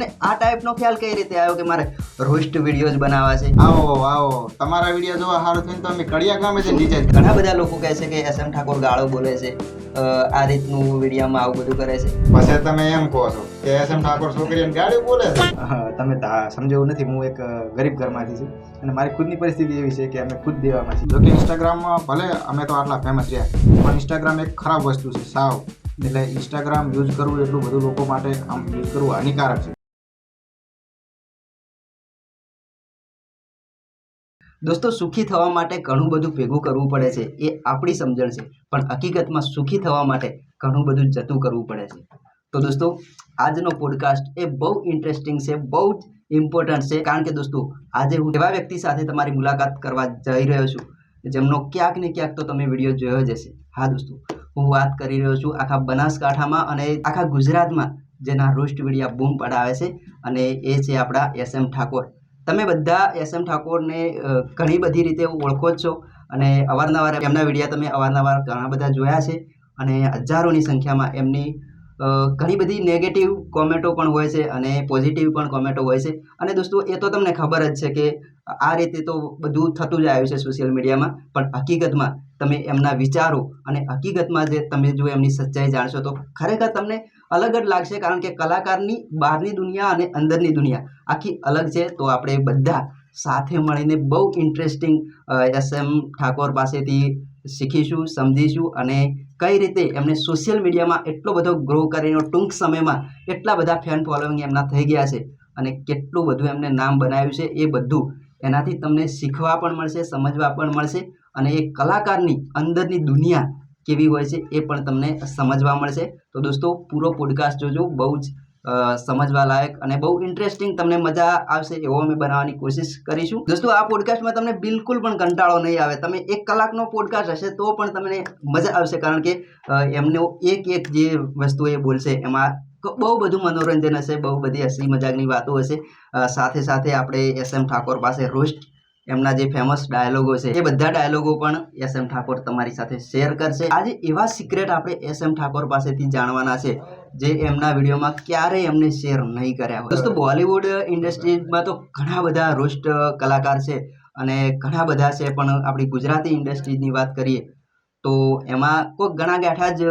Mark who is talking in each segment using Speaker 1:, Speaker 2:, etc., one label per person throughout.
Speaker 1: તમને આ ટાઈપનો ખ્યાલ કઈ રીતે આવ્યો કે મારે રોસ્ટ વિડીયોઝ બનાવવા છે?
Speaker 2: આવો તમારા વિડીયો જોવા સારું થઈને તો અમે કડિયા ગામે છે નીચે.
Speaker 1: ઘણા બધા લોકો કહે છે કે SM ઠાકોર ગાળો બોલે છે, આ રીતનું વિડીયોમાં આવું બધું કરે છે.
Speaker 2: પછી તમે એમ કહો છો કે SM ઠાકોર છોકરીઓને ગાડી બોલે છે.
Speaker 3: તમે સમજવું નથી, હું એક ગરીબ ઘરમાંથી છું અને મારી ખુદની પરિસ્થિતિ એવી છે કે અમે ખુદ દેવામાં છીએ.
Speaker 2: જોકે ઇન્સ્ટાગ્રામમાં ભલે અમે તો આટલા ફેમસ રહ્યા પણ ઇન્સ્ટાગ્રામ એક ખરાબ વસ્તુ છે સાવ. એટલે ઇન્સ્ટાગ્રામ યુઝ કરવું એટલું બધું લોકો માટે આમ યુઝ કરવું હાનિકારક છે.
Speaker 1: દોસ્તો, સુખી થવા માટે ઘણું બધું ભેગું કરવું પડે છે, એ આપણી સમજણ છે, પણ હકીકતમાં સુખી થવા માટે ઘણું બધું જતું કરવું પડે છે. તો દોસ્તો, આજનો પોડકાસ્ટ એ બહુ ઇન્ટરેસ્ટિંગ છે, બહુ જ ઇમ્પોર્ટન્ટ છે, કારણ કે દોસ્તો આજે હું એવા વ્યક્તિ સાથે તમારી મુલાકાત કરવા જઈ રહ્યો છું જેમનો ક્યાંક ને ક્યાંક તો તમે વિડીયો જોયો જ હશે. હા દોસ્તો, હું વાત કરી રહ્યો છું આખા બનાસકાંઠામાં અને આખા ગુજરાતમાં જેના રોસ્ટ વિડીયા બૂમ પડાવે છે, અને એ છે આપણા SM ઠાકોર. તમે બધા SM ઠાકોરને ઘણી બધી રીતે ઓળખો જ છો અને અવારનવાર એમના વિડીયા તમે અવારનવાર ઘણા બધા જોયા છે અને હજારોની સંખ્યામાં એમની ઘણી બધી નેગેટિવ કોમેન્ટો પણ હોય છે અને પોઝિટિવ પણ કોમેન્ટો હોય છે. અને દોસ્તો, એ તો તમને ખબર જ છે કે આ રીતે તો બધું થતું જ આવ્યું છે સોશિયલ મીડિયામાં, પણ હકીકતમાં તમે એમના વિચારો અને હકીકતમાં જે તમે જો એમની સચ્ચાઈ જાણશો તો ખરેખર તમને અલગ જ લાગશે, કારણ કે કલાકારની બહારની દુનિયા અને અંદરની દુનિયા આખી અલગ છે. તો આપણે બધા સાથે મળીને બહુ ઇન્ટરેસ્ટિંગ SM ઠાકોર પાસેથી શીખીશું, સમજીશું અને કઈ રીતે એમને સોશિયલ મીડિયામાં એટલો બધો ગ્રો કરીને ટૂંક સમયમાં એટલા બધા ફેન ફોલોઈંગ એમના થઈ ગયા છે અને કેટલું બધું એમને નામ બનાવ્યું છે, એ બધું એનાથી તમને શીખવા પણ મળશે, સમજવા પણ મળશે અને એ કલાકારની અંદરની દુનિયા કેવી હોય છે એ પણ તમને સમજવા મળશે. તો દોસ્તો, પૂરો પોડકાસ્ટ જોજો, બહુ જ સમજવા લાયક અને બહુ ઇન્ટરેસ્ટિંગ, તમને મજા આવશે એવો અમે બનાવવાની કોશિશ કરીશું. દોસ્તો, આ પોડકાસ્ટમાં તમને બિલકુલ પણ કંટાળો નહીં આવે. તમે 1 કલાકનો પોડકાસ્ટ હશે તો પણ તમને મજા આવશે, કારણ કે એમનો એક જે વસ્તુ એ બોલશે એમાં બહુ બધું મનોરંજન હશે, બહુ બધી હસી મજાકની વાતો હશે. સાથે સાથે આપણે SM ઠાકોર પાસે રોસ્ટ એમના જે ફેમસ ડાયલોગો છે એ બધા ડાયલોગો પણ SM ઠાકોર તમારી સાથે શેર કરશે. આજે એવા સિક્રેટ આપણે SM ઠાકોર પાસેથી જાણવાના છે જે એમના વિડીયોમાં ક્યારેય એમને શેર નહીં કર્યા હોય. દોસ્તો, બોલિવૂડ ઇન્ડસ્ટ્રીમાં તો ઘણા બધા રોસ્ટ કલાકાર છે અને ઘણા બધા છે, પણ આપણી ગુજરાતી ઇન્ડસ્ટ્રીની વાત કરીએ તો એમાં કોઈ ઘણા ગાંઠા જ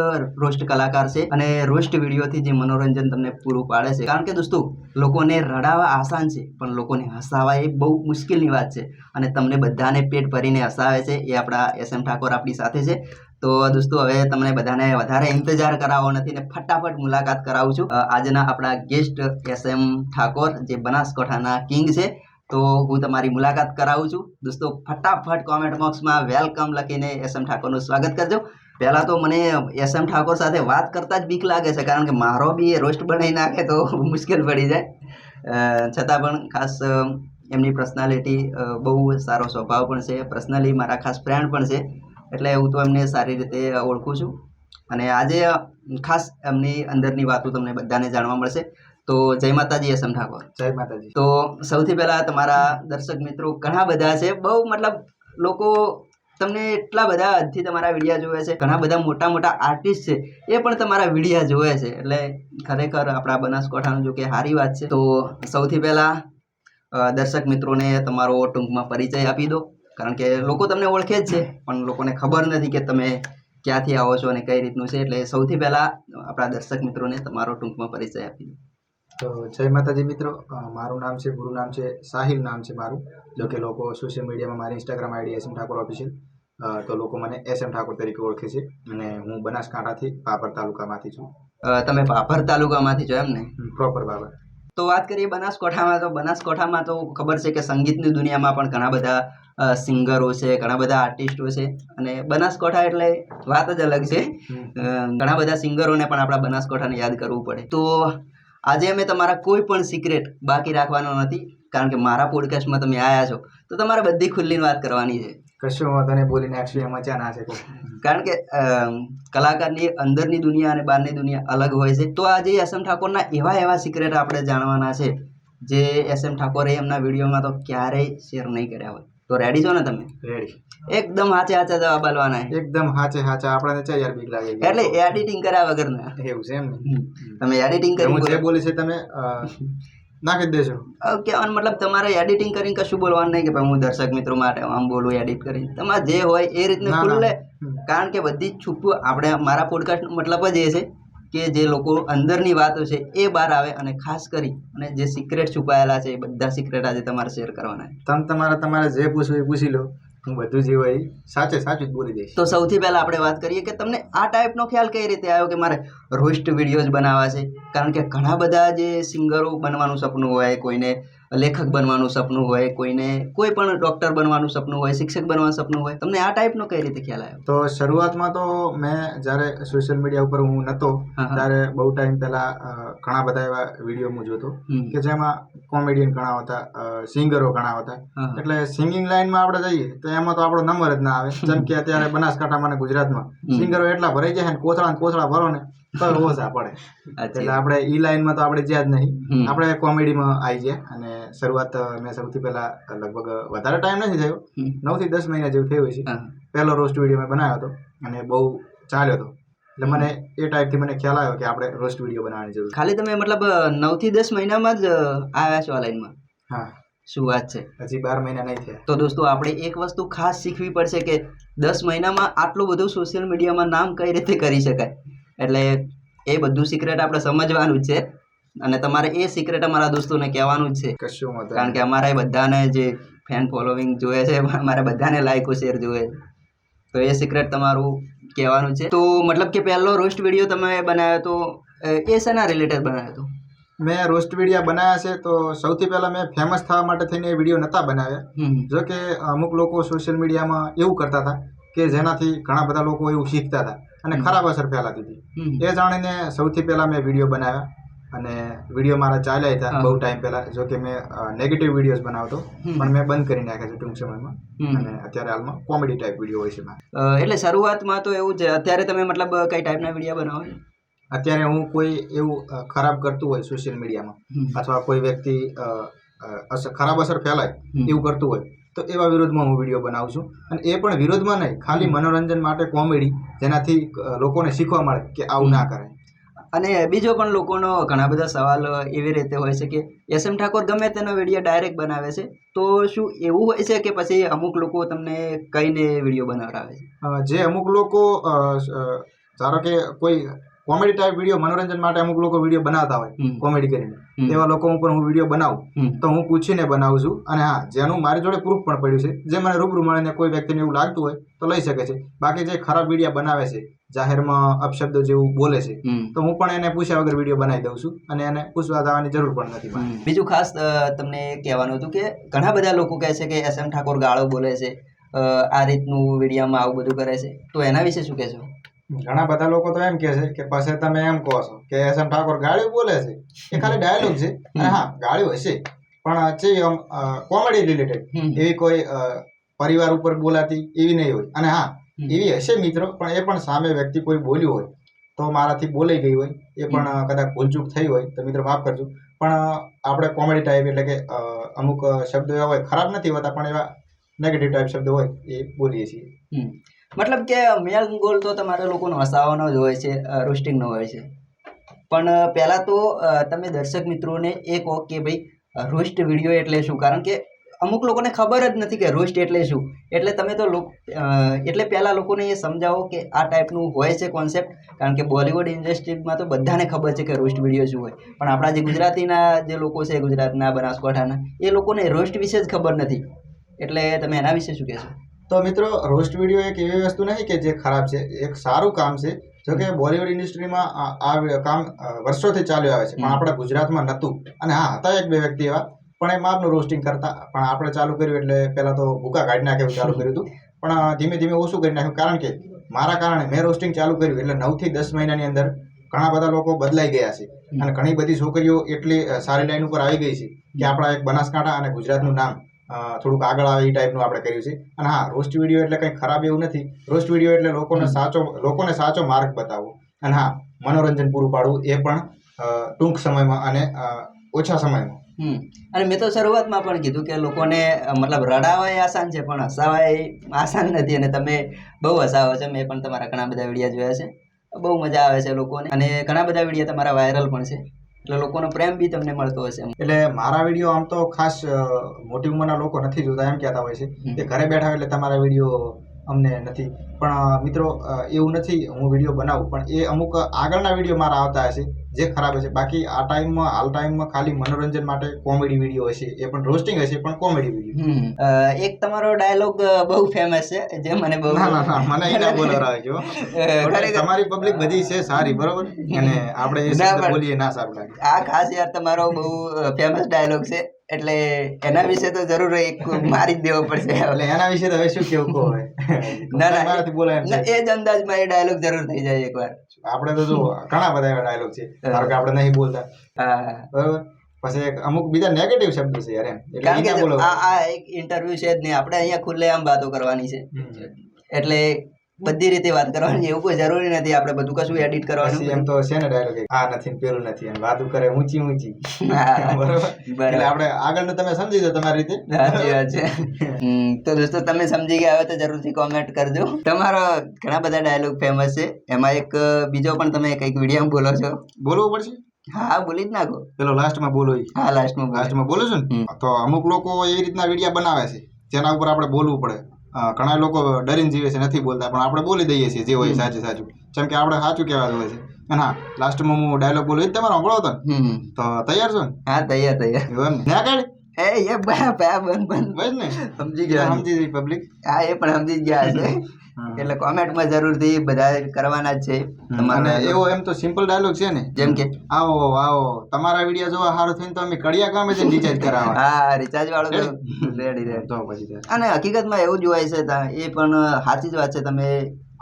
Speaker 1: રોસ્ટ કલાકાર છે અને રોસ્ટ વિડીયોથી જે મનોરંજન તમને પૂરું પાડે છે. કારણ કે દોસ્તો, લોકોને રડાવવા આસાન છે પણ લોકોને હસાવવા એ બહુ મુશ્કેલની વાત છે, અને તમને બધાને પેટ ભરીને હસાવે છે એ આપણા SM ઠાકોર આપણી સાથે છે. તો દોસ્તો, હવે તમને બધાને વધારે ઇંતજાર કરાવવો નથી ને ફટાફટ મુલાકાત કરાવું છું આજના આપણા ગેસ્ટ SM ઠાકોર, જે બનાસકાંઠાના કિંગ છે. તો હું તમારી મુલાકાત કરાવું છું. દોસ્તો, ફટાફટ કોમેન્ટ બોક્સમાં વેલકમ લખીને SM ઠાકોરનું સ્વાગત કરજો. પહેલાં તો મને SM ઠાકોર સાથે વાત કરતા જ બીક લાગે છે, કારણ કે મારો બી રોસ્ટ બનાવી નાખે તો મુશ્કેલ પડી જાય. છતાં પણ ખાસ એમની પર્સનાલિટી બહુ સારો સ્વભાવ પણ છે, પર્સનલી મારા ખાસ ફ્રેન્ડ પણ છે, એટલે હું તો એમને સારી રીતે ઓળખું છું અને આજે ખાસ એમની અંદરની વાતો તમને બધાને જાણવા મળશે. તો જય માતાજી SM ઠાકોર.
Speaker 3: જય માતાજી.
Speaker 1: તો સૌથી પહેલાં તમારા દર્શક મિત્રો ઘણા બધા છે, બહુ મતલબ લોકો તમને એટલા બધા હદથી તમારા વિડીયા જોવે છે, ઘણા બધા મોટા મોટા આર્ટિસ્ટ છે એ પણ તમારા વિડીયા જોવે છે, એટલે ખરેખર આપણા બનાસકાંઠાનું જો કે સારી વાત છે. તો સૌથી પહેલાં દર્શક મિત્રોને તમારો ટૂંકમાં પરિચય આપી દો, કારણ કે લોકો તમને ઓળખે જ છે પણ લોકોને ખબર નથી કે તમે ક્યાંથી આવો છો અને કઈ રીતનું છે, એટલે સૌથી પહેલાં આપણા દર્શક મિત્રોને તમારો ટૂંકમાં પરિચય આપી દો.
Speaker 3: તો જય માતાજી મિત્રો, મારું નામ છે, ગુરુ નામ છે, સાહિલ નામ છે મારું. જો કે લોકો સોશિયલ મીડિયામાં મારી Instagram ID SM Thakor official, તો લોકો મને SM ઠાકોર તરીકે ઓળખે છે અને હું બનાસકાંઠાથી પાપર તાલુકામાંથી છું.
Speaker 1: તમે પાપર તાલુકામાંથી છો એમ ને?
Speaker 3: પ્રોપર બાબર.
Speaker 1: તો વાત કરીએ બનાસકાંઠામાં તો ખબર છે કે સંગીતની દુનિયામાં પણ ઘણા બધા સિંગરો છે, ઘણા બધા આર્ટિસ્ટો છે, અને બનાસકાંઠા એટલે વાત જ અલગ છે. ઘણા બધા સિંગરોને પણ આપણા બનાસકાંઠાને યાદ કરવું પડે. તો આજે અમે તમારા કોઈ પણ સિક્રેટ બાકી રાખવાનો નથી, કારણ કે મારા પોડકાસ્ટમાં તમે આવ્યા છો તો તમારે બધી ખુલ્લીને વાત કરવાની છે.
Speaker 3: કશું વાંધો નહીં, બોલીને નાખશું, એમાં ચા ના છે.
Speaker 1: કારણ કે કલાકારની અંદરની દુનિયા અને બહારની દુનિયા અલગ હોય છે. તો આજે SM ઠાકોરના એવા સિક્રેટ આપણે જાણવાના છે જે SM ઠાકોરે એમના વિડીયોમાં તો ક્યારેય શેર નહીં કર્યા હોય. તો રેડી છો ને તમે?
Speaker 3: રેડી.
Speaker 1: એકદમ હાચા જવાબ આલવાના.
Speaker 3: એકદમ હાચે હાચા. આપણને ચા યાર બીક લાગે
Speaker 1: એટલે એડિટિંગ કર્યા વગરના.
Speaker 3: એવું છે એમ ને?
Speaker 1: તમે એડિટિંગ કરી
Speaker 3: જે બોલી છે તમે નાખી જ દેશું.
Speaker 1: કહેવાનો મતલબ તમારે એડિટિંગ કરીને કશું બોલવાનું નહીં કે ભાઈ હું દર્શક મિત્રો માટે આમ બોલું એડિટ કરીને, તમારે જે હોય એ રીતને
Speaker 3: ના,
Speaker 1: ખુલ્લે.
Speaker 3: હમ.
Speaker 1: કારણ કે બધી જ છૂપું આપણે મારા પોડકાસ્ટનો મતલબ જ એ છે કે જે લોકો અંદરની વાતો છે એ બહાર આવે, અને ખાસ કરી અને જે સિક્રેટ છુપાયેલા છે એ બધા સિક્રેટ આજે તમારે શેર કરવાના છે.
Speaker 3: તમારે જે પૂછવું એ પૂછી લો, હું બધું જે હોય એ સાચું જ બોલી દઈશ.
Speaker 1: તો સૌથી પહેલા આપણે વાત કરીએ કે તમને આ ટાઈપનો ખ્યાલ કઈ રીતે આવ્યો કે મારે રોસ્ટ વિડીયોઝ બનાવવા છે? કારણ કે ઘણા બધા જે સિંગરો બનવાનું સપનું હોય, કોઈને લેખક બનવાનું સપનું હોય, કોઈને કોઈ પણ ડૉક્ટર બનવાનું સપનું હોય, શિક્ષક બનવાનું સપનું હોય, તમને આ ટાઈપનો કઈ રીતે ખ્યાલ આવ્યો?
Speaker 3: તો શરૂઆતમાં તો મેં જ્યારે સોશિયલ મીડિયા ઉપર હું નહોતો
Speaker 1: હા, હા.
Speaker 3: ત્યારે બહુ ટાઈમ પહેલાં ઘણા બધા એવા વિડીયો હું જોતો
Speaker 1: હમ.
Speaker 3: કે જેમાં કોમેડિયન ઘણા હતા, સિંગરો ઘણા હતા.
Speaker 1: હા, હા.
Speaker 3: એટલે સિંગિંગ લાઈનમાં આપણે જઈએ તો એમાં તો આપણો નંબર જ ના આવે. જેમ કે અત્યારે બનાસકાંઠામાં અને ગુજરાતમાં
Speaker 1: હમ.
Speaker 3: સિંગરો એટલા ભરાઈ જાય ને કોથળા ભરો ને તો ઓછા પડે. એટલે આપણે ઈ લાઈનમાં તો આપણે જ્યાં જ નહીં,
Speaker 1: હમ.
Speaker 3: આપણે કોમેડીમાં આવી ગયા. અને શરૂઆત મેં સૌથી પહેલા લગભગ વધારે ટાઈમ નથી થયો,
Speaker 1: હમ.
Speaker 3: 9 થી 10 મહિના જેવું થયું છે.
Speaker 1: હા.
Speaker 3: પહેલો રોસ્ટ વિડીયો મેં બનાવ્યો હતો અને બહુ ચાલ્યો હતો. એટલે મને એ ટાઈપથી મને ખ્યાલ આવ્યો કે આપણે રોસ્ટ વિડીયો બનાવવાની જરૂર છે.
Speaker 1: ખાલી તમે મતલબ 9 થી 10 મહિનામાં જ આવ્યા છો આ લાઈનમાં?
Speaker 3: હા,
Speaker 1: શું વાત છે!
Speaker 3: હજી 12 મહિના નહીં થયા.
Speaker 1: તો દોસ્તો આપણે એક વસ્તુ ખાસ શીખવી પડશે કે 10 મહિનામાં આટલું બધું સોશિયલ મીડિયામાં નામ કઈ રીતે કરી શકાય. એટલે એ બધું સિક્રેટ આપણે સમજવાનું જ છે, અને તમારે એ સિક્રેટ અમારા દોસ્તોને કહેવાનું જ છે.
Speaker 3: કશું વાંધો
Speaker 1: કારણ કે અમારે બધાને જે ફેન ફોલોવિંગ જોઈએ છે, અમારે બધાને લાઈકો શેર જોઈએ છે, તો એ સિક્રેટ તમારું કહેવાનું છે. તો મતલબ કે પહેલો રોસ્ટ વિડીયો તમે બનાવ્યો તો એ શેના રિલેટેડ બનાવ્યો હતો?
Speaker 3: મેં રોસ્ટ વિડીયો બનાવ્યા છે તો સૌથી પહેલાં મેં ફેમસ થવા માટે થઈને એ વિડીયો નહોતા બનાવ્યા.
Speaker 1: હમ.
Speaker 3: જો કે અમુક લોકો સોશિયલ મીડિયામાં એવું કરતા હતા કે જેનાથી ઘણા બધા લોકો એવું શીખતા હતા અને ખરાબ અસર ફેલાતી હતી.
Speaker 1: હમ.
Speaker 3: એ જાણીને સૌથી પહેલાં મેં વિડીયો બનાવ્યા અને વિડીયો મારા ચાલ્યા હતા
Speaker 1: હા.
Speaker 3: બહુ ટાઈમ પહેલાં. જો કે મેં નેગેટિવ વિડીયોઝ બનાવતો
Speaker 1: હમ.
Speaker 3: પણ મેં બંધ કરી નાખ્યા છે ટૂંક સમયમાં.
Speaker 1: હમ.
Speaker 3: અને અત્યારે હાલમાં કોમેડી ટાઈપ વિડીયો હોય છે મારા.
Speaker 1: એટલે શરૂઆતમાં તો એવું છે. અત્યારે તમે મતલબ કઈ ટાઈપના વિડીયો બનાવો છો?
Speaker 3: અત્યારે હું કોઈ એવું ખરાબ કરતું હોય સોશિયલ મીડિયામાં
Speaker 1: હમ.
Speaker 3: અથવા કોઈ વ્યક્તિ ખરાબ અસર ફેલાય
Speaker 1: હમ.
Speaker 3: એવું કરતું હોય તો એવા વિરોધમાં હું વિડીયો બનાવું છું. અને એ પણ વિરોધમાં નહીં, ખાલી મનોરંજન માટે કોમેડી, જેનાથી લોકોને શીખવા મળે કે આવું ના કરાય.
Speaker 1: અને બીજો પણ લોકોનો ઘણા બધા સવાલ એવી રીતે હોય છે કે એસ.એમ. ઠાકોર ગમે તેનો વિડીયો ડાયરેક્ટ બનાવે છે, તો શું એવું હોય છે કે પછી અમુક લોકો તમને કહીને વિડીયો બનાવડાવે છે?
Speaker 3: જે અમુક લોકો ધારો કે કોઈ કોમેડી ટાઈપ વિડીયો મનોરંજન માટે અમુક લોકો વિડીયો બનાવતા હોય
Speaker 1: હમ.
Speaker 3: કોમેડી કરીને,
Speaker 1: હમ.
Speaker 3: એવા લોકો ઉપર હું વિડીયો બનાવું
Speaker 1: હમ.
Speaker 3: તો હું પૂછીને બનાવું છું. અને હા, જેનું મારી જોડે પ્રૂફ પણ પડ્યું છે, જે મને રૂબરૂ મળીને કોઈ વ્યક્તિને એવું લાગતું હોય તો લઈ શકે છે. બાકી જે ખરાબ વિડીયો બનાવે છે, જાહેરમાં અપશબ્દો જેવું બોલે છે,
Speaker 1: હમ.
Speaker 3: તો હું પણ એને પૂછ્યા વગર વિડીયો બનાવી દઉં છું અને એને પૂછવા જવાની જરૂર પણ નથી મારે.
Speaker 1: બીજું ખાસ તમને કહેવાનું હતું કે ઘણા બધા લોકો કહે છે કે એસ.એમ. ઠાકોર ગાળો બોલે છે, આ રીતનું વિડીયોમાં આવું બધું કરે છે, તો એના વિશે શું કહેશો?
Speaker 3: ઘણા બધા લોકો તો એમ કહે છે કે પછી તમે એમ કહો છો કે એસ.એમ. ઠાકોર ગાળ્યું બોલે છે, એ ખાલી ડાયલોગ છે. અને હા, ગાળ્યું હશે પણ છે આમ કોમેડી રિલેટેડ, એવી કોઈ પરિવાર ઉપર બોલાતી એવી નહીં હોય. અને હા, એવી હશે મિત્રો, પણ એ પણ સામે વ્યક્તિ કોઈ બોલ્યું હોય તો મારાથી બોલાઈ ગઈ હોય, એ પણ કદાચ ભૂલચૂક થઈ હોય તો મિત્રો માફ કરજો. પણ આપણે કોમેડી ટાઈપ એટલે કે અમુક શબ્દો એવા હોય, ખરાબ નથી હોતા પણ એવા નેગેટિવ ટાઈપ શબ્દો હોય એ બોલીએ છીએ.
Speaker 1: મતલબ કે મેલ ગોલ તો તમારા લોકોનો હસાવાનો જ હોય છે, રોસ્ટિંગનો હોય છે. પણ પહેલાં તો તમે દર્શક મિત્રોને એ કહો કે ભાઈ રોસ્ટ વિડીયો એટલે શું? કારણ કે અમુક લોકોને ખબર જ નથી કે રોસ્ટ એટલે શું. એટલે તમે તો એટલે પહેલાં લોકોને એ સમજાવો કે આ ટાઈપનું હોય છે કોન્સેપ્ટ. કારણ કે બોલિવૂડ ઇન્ડસ્ટ્રીમાં તો બધાને ખબર છે કે રોસ્ટ વિડીયો શું હોય, પણ આપણા જે ગુજરાતીના જે લોકો છે, ગુજરાતના, બનાસકાંઠાના, એ લોકોને રોસ્ટ વિશે જ ખબર નથી. એટલે તમે એના વિશે શું કહેશો?
Speaker 3: તો મિત્રો, રોસ્ટ વિડીયો એક એવી વસ્તુ નહીં કે જે ખરાબ છે, એક સારું કામ છે. જો કે બોલિવૂડ ઇન્ડસ્ટ્રીમાં આ કામ વર્ષોથી ચાલ્યું આવે છે, પણ આપણા ગુજરાતમાં નહોતું. અને હા, હતા એક બે વ્યક્તિ એવા, પણ એ માપનું રોસ્ટિંગ કરતા. પણ આપણે ચાલુ કર્યું એટલે પહેલાં તો ભૂકા કાઢી નાખે એવું ચાલુ કર્યું હતું, પણ ધીમે ધીમે ઓછું કરી નાખ્યું. કારણ કે મારા કારણે મેં રોસ્ટિંગ ચાલુ કર્યું એટલે 9 થી 10 મહિનાની અંદર ઘણા બધા લોકો બદલાઈ ગયા છે. અને ઘણી બધી છોકરીઓ એટલી સારી લાઈન ઉપર આવી ગઈ છે કે આપણા એક બનાસકાંઠા અને ગુજરાતનું નામ થોડુંક આગળ આવે એ ટાઈપનું આપણે કર્યું છે. અને હા, રોસ્ટ વિડીયો એટલે કંઈ ખરાબ એવું નથી. રોસ્ટ વિડીયો એટલે લોકોને સાચો માર્ગ બતાવવો, અને હા, મનોરંજન પૂરું પાડવું, એ પણ ટૂંક સમયમાં અને ઓછા સમયમાં.
Speaker 1: અને મેં તો શરૂઆતમાં પણ કીધું કે લોકોને મતલબ રડાવાય આસાન છે, પણ હસાવાય આસાન નથી. અને તમે બહુ હસાવો છો. મેં પણ તમારા ઘણા બધા વિડીયો જોયા છે, બહુ મજા આવે છે લોકોને, અને ઘણા બધા વિડીયો તમારા વાયરલ પણ છે. એટલે લોકોનો પ્રેમ બી તમને મળતો હશે.
Speaker 3: એટલે મારા વિડીયો આમ તો ખાસ મોટી ઉંમરના લોકો નથી જોતા એમ કહેતા હોય છે કે ઘરે બેઠા હોય એટલે તમારા વિડીયો અમને નથી, પણ મિત્રો એવું નથી. હું વિડીયો બનાવું પણ એ અમુક આગળના વિડીયો મારા આવતા હશે જે ખરાબ હશે. બાકી આ ટાઈમમાં હાલ ટાઈમમાં ખાલી મનોરંજન માટે કોમેડી વિડીયો હશે, એ પણ રોસ્ટિંગ હશે પણ કોમેડી વિડીયો.
Speaker 1: એક તમારો ડાયલોગ બહુ ફેમસ છે જે મને બહુ
Speaker 3: ના મને એ ના બોલાવરાવજો. તમારી પબ્લિક બધી છે સારી, બરોબર, અને આપણે એ શબ્દ બોલીએ ના સારું લાગે.
Speaker 1: આ ખાસ યાર તમારો બહુ ફેમસ ડાયલોગ છે એટલે એના વિશે તો જરૂર એક મારી જ દેવો પડશે.
Speaker 3: એટલે એના વિશે તો હવે શું કેવું કહો હવે.
Speaker 1: ના
Speaker 3: મારાથી બોલાય એમ છે.
Speaker 1: એ જ અંદાજમાં એ ડાયલોગ જરૂર થઈ જાય એકવાર.
Speaker 3: આપણે તો જો ઘણા બધા એવા ડાયલોગ છે, ધારો કે આપણે નહીં બોલતા,
Speaker 1: હા,
Speaker 3: બરોબર, પછી અમુક બીજા નેગેટિવ શબ્દો છે યાર એમ, એટલે
Speaker 1: કારણ
Speaker 3: ઈ ના
Speaker 1: કે
Speaker 3: બોલો.
Speaker 1: આ એક ઇન્ટરવ્યુ છે જ નહીં, આપણે અહીંયા ખુલ્લેઆમ વાતો કરવાની છે એટલે બધી રીતે વાત કરવાની, એવું કોઈ જરૂરી નથી આપણે બધું કશું એડિટ કરવાનું.
Speaker 3: પછી એમ તો છે ને ડાયલોગ, આ નથી ને પેલું નથી, અને વાતું કરે ઊંચી ઊંચી.
Speaker 1: હા,
Speaker 3: બરોબર,
Speaker 1: બરાબર.
Speaker 3: એટલે આપણે આગળનું તમે સમજી દો તમારી રીતે.
Speaker 1: સાચી વાત છે. તો દોસ્તો તમે સમજી ગયા હોય તો જરૂરથી કોમેન્ટ કરજો. તમારો ઘણા બધા ડાયલોગ ફેમસ છે, એમાં એક બીજો પણ તમે કંઈક વિડીયો બોલો છો.
Speaker 3: બોલવું પડશે.
Speaker 1: હા, બોલી જ નાખો.
Speaker 3: પેલો લાસ્ટમાં બોલો.
Speaker 1: હા, લાસ્ટમાં
Speaker 3: બોલો છો ને, તો અમુક લોકો એ રીતના વિડીયો બનાવે છે જેના ઉપર આપણે બોલવું પડે. ઘણા લોકો ડરીને જીવે છે, નથી બોલતા, પણ આપણે બોલી દઈએ છીએ જે હોય સાચું સાચું, જેમ કે આપણે સાચું કહેવાનું હોય છે. અને હા, લાસ્ટમાં હું ડાયલોગ બોલું, એ તમારો સાંભળો હતો ને, તો તૈયાર છો ને?
Speaker 1: હા, તૈયાર.
Speaker 3: એવું એમ ના કાઢી
Speaker 1: એ બંધ
Speaker 3: બસ ને,
Speaker 1: સમજી ગયા.
Speaker 3: સમજી ગઈ પબ્લિક.
Speaker 1: હા, એ પણ સમજી જ ગયા છે. એટલે કોમેન્ટમાં જરૂરથી બધા કરવાના જ છે.
Speaker 3: અને એવો એમ તો સિમ્પલ ડાયલોગ છે ને,
Speaker 1: જેમ કે
Speaker 3: આવો આવો તમારા વિડીયો જોવા સારું થઈને તો અમે કડિયા ગામે જઈને રિચાર્જ કરાવવા.
Speaker 1: હા, રિચાર્જ વાળો રેડી.
Speaker 3: તો પછી
Speaker 1: અને હકીકતમાં એવું જ હોય છે, એ પણ સાચી જ વાત છે. તમે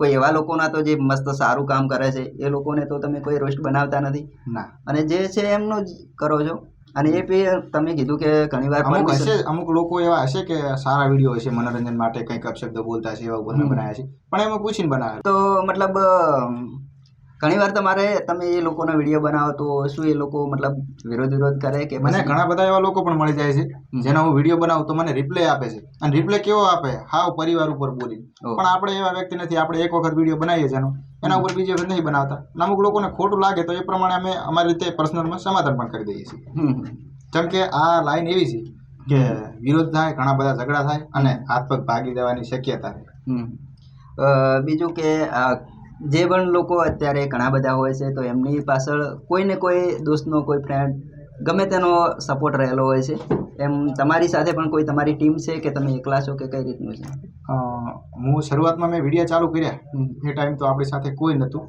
Speaker 1: કોઈ એવા લોકોના તો જે મસ્ત સારું કામ કરે છે એ લોકોને તો તમે કોઈ રોસ્ટ બનાવતા નથી,
Speaker 3: ના,
Speaker 1: અને જે છે એમનું જ કરો છો. અને એ બી તમે કીધું કે ઘણીવાર
Speaker 3: અમુક લોકો એવા હશે કે સારા વિડીયો હશે, મનોરંજન માટે કંઈક અપશબ્દ બોલતા છે, એવા બનાવ્યા છે, પણ એમાં પૂછીને બનાવે.
Speaker 1: તો મતલબ ઘણીવાર તમે એ લોકોના વિડીયો બનાવો તો શું એ લોકો મતલબ વિરોધ કરે કે?
Speaker 3: મને ઘણા બધા એવા લોકો પણ મળી જાય છે જેના હું વિડીયો બનાવું તો મને રિપ્લાય આપે છે, અને રિપ્લાય કેવો આપે, હાવ પરિવાર ઉપર બોલી. પણ આપણે એવા વ્યક્તિ નથી, આપણે એક વખત વિડીયો બનાવીએ છીએ એના ઉપર બીજી વખત નહીં બનાવતા. અમુક લોકોને ખોટું લાગે તો એ પ્રમાણે અમે અમારી રીતે પર્સનલમાં સમાધાન પણ કરી દઈએ છીએ. જેમ કે આ લાઈન એવી છે કે વિરોધ થાય, ઘણા બધા ઝઘડા થાય અને હાથ પગ ભાગી દેવાની શક્યતા છે.
Speaker 1: બીજું કે જે પણ લોકો અત્યારે ઘણા બધા હોય છે તો એમની પાછળ કોઈ ને કોઈ દોસ્તનો, કોઈ ફ્રેન્ડ, ગમે તેનો સપોર્ટ રહેલો હોય છે. એમ તમારી સાથે પણ કોઈ તમારી ટીમ છે કે તમે એકલા છો કે કઈ રીતનું છે?
Speaker 3: હું શરૂઆતમાં મેં વિડીયો ચાલુ કર્યા એ ટાઈમ તો આપણી સાથે કોઈ નહોતું,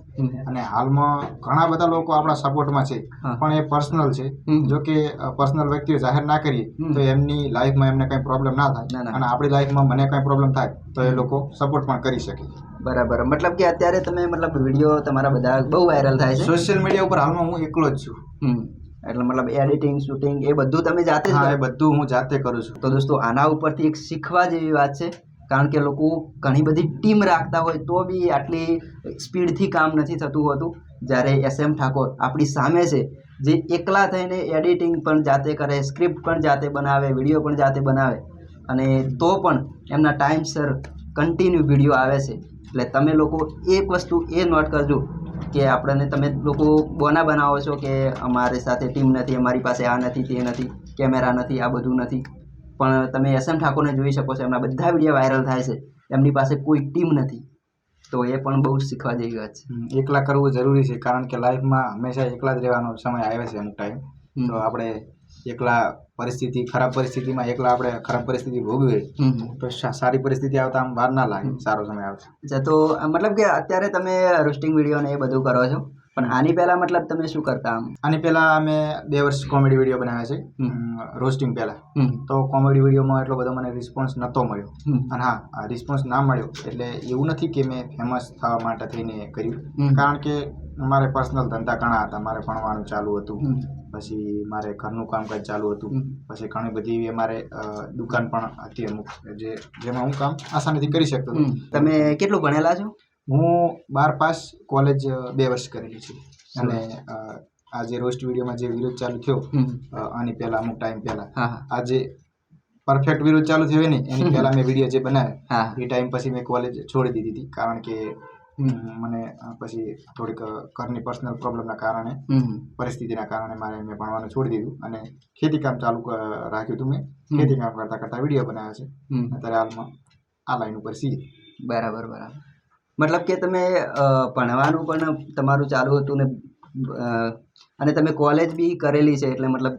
Speaker 3: અને હાલમાં ઘણા બધા લોકો આપણા સપોર્ટમાં છે, પણ એ પર્સનલ છે. જો કે પર્સનલ વ્યક્તિઓ જાહેર ના કરીએ તો એમની લાઈફમાં એમને કંઈ પ્રોબ્લેમ ના થાય, અને આપણી લાઈફમાં મને કંઈ પ્રોબ્લેમ થાય તો એ લોકો સપોર્ટ પણ કરી શકે.
Speaker 1: બરાબર. મતલબ કે અત્યારે તમે વિડીયો તમારા બધા બહુ વાયરલ થાય છે
Speaker 3: સોશિયલ મીડિયા ઉપર. હાલમાં હું એકલો જ છું.
Speaker 1: એટલે મતલબ એડિટિંગ, શૂટિંગ એ બધું તમે જાતે જ?
Speaker 3: હા, એ બધું હું જાતે કરું છું.
Speaker 1: તો દોસ્તો આના ઉપરથી એક શીખવા જેવી વાત છે, કારણ કે લોકો ઘણી બધી ટીમ રાખતા હોય તો બી આટલી સ્પીડથી કામ નથી થતું હોતું. જ્યારે SM ઠાકોર આપણી સામે છે, જે એકલા થઈને એડિટિંગ પણ જાતે કરે, સ્ક્રિપ્ટ પણ જાતે બનાવે, વિડીયો પણ જાતે બનાવે, અને તો પણ એમના ટાઈમસર કન્ટિન્યુ વિડીયો આવે છે. એટલે તમે લોકો એક વસ્તુ એ નોટ કરજો કે તમે લોકો બોના બનાવો છો કે અમારી સાથે ટીમ નથી, અમારી પાસે આ નથી, તે નથી, કેમેરા નથી, આ બધું નથી, પણ તમે SM ઠાકોરને જોઈ શકો છો, એમના બધા વિડીયો વાયરલ થાય છે, એમની પાસે કોઈ ટીમ નથી. તો એ પણ બહુ શીખવા જેવી વાત છે.
Speaker 3: એકલા કરવું જરૂરી છે, કારણ કે લાઈફમાં હંમેશા એકલા જ રહેવાનો સમય આવે છે અમુક ટાઈમ. તો આપણે એકલા ખરાબ પરિસ્થિતિમાં એકલા આપણે ખરાબ પરિસ્થિતિ ભોગવીએ તો સારી પરિસ્થિતિ આવતા આમ વાર ના લાગે, સારો સમય આવશે.
Speaker 1: અચ્છા, તો મતલબ કે અત્યારે તમે રોસ્ટિંગ વિડીયો ને એ બધું કરો છો, પણ આની પહેલા મતલબ તમે શું કરતા?
Speaker 3: આની પહેલા અમે 2 વર્ષ કોમેડી વિડીયો બનાવ્યા છે, રોસ્ટિંગ પહેલા. તો કોમેડી વિડીયોમાં એટલો બધો મને રિસ્પોન્સ નહોતો મળ્યો, અને હા, રિસ્પોન્સ ના મળ્યો એટલે એવું નથી કે મેં ફેમસ થવા માટે થઈને કર્યું, કારણ કે મારે પર્સનલ ધંધા ઘણા હતા. મારે ભણવાનું ચાલુ હતું, પછી મારે ઘરનું કામકાજ ચાલુ હતું, પછી ઘણી બધી અમારે દુકાન પણ હતી અમુક, જેમાં હું કામ આસાનીથી કરી શકતો હતો.
Speaker 1: તમે કેટલું ભણેલા છો?
Speaker 3: હું 12 પાસ, કોલેજ 2 વર્ષ કરેલી છે. અને આ જે રોસ્ટ વિડીયોમાં જે વિરોધ ચાલુ થયો આની પહેલા, અમુક ટાઈમ પહેલા, આ જે પરફેક્ટ વિરોધ ચાલુ થયો ને એની પહેલા મેં વિડીયો જે બનાવ્યા એ ટાઈમ પછી મેં કોલેજ છોડી દીધી હતી, કારણ કે
Speaker 2: મને પછી થોડીક ઘરની પર્સનલ પ્રોબ્લેમના કારણે પરિસ્થિતિના કારણે મેં ભણવાનું છોડી દીધું અને ખેતીકામ ચાલુ રાખ્યું હતું. મેં ખેતીકામ કરતાં કરતાં વિડીયો બનાવ્યા છે. અત્યારે હાલમાં આ લાઈન ઉપર છીએ.
Speaker 1: બરાબર. મતલબ કે તમે ભણવાનું પણ તમારું ચાલુ હતું ને અને તમે કોલેજ બી કરેલી છે, એટલે મતલબ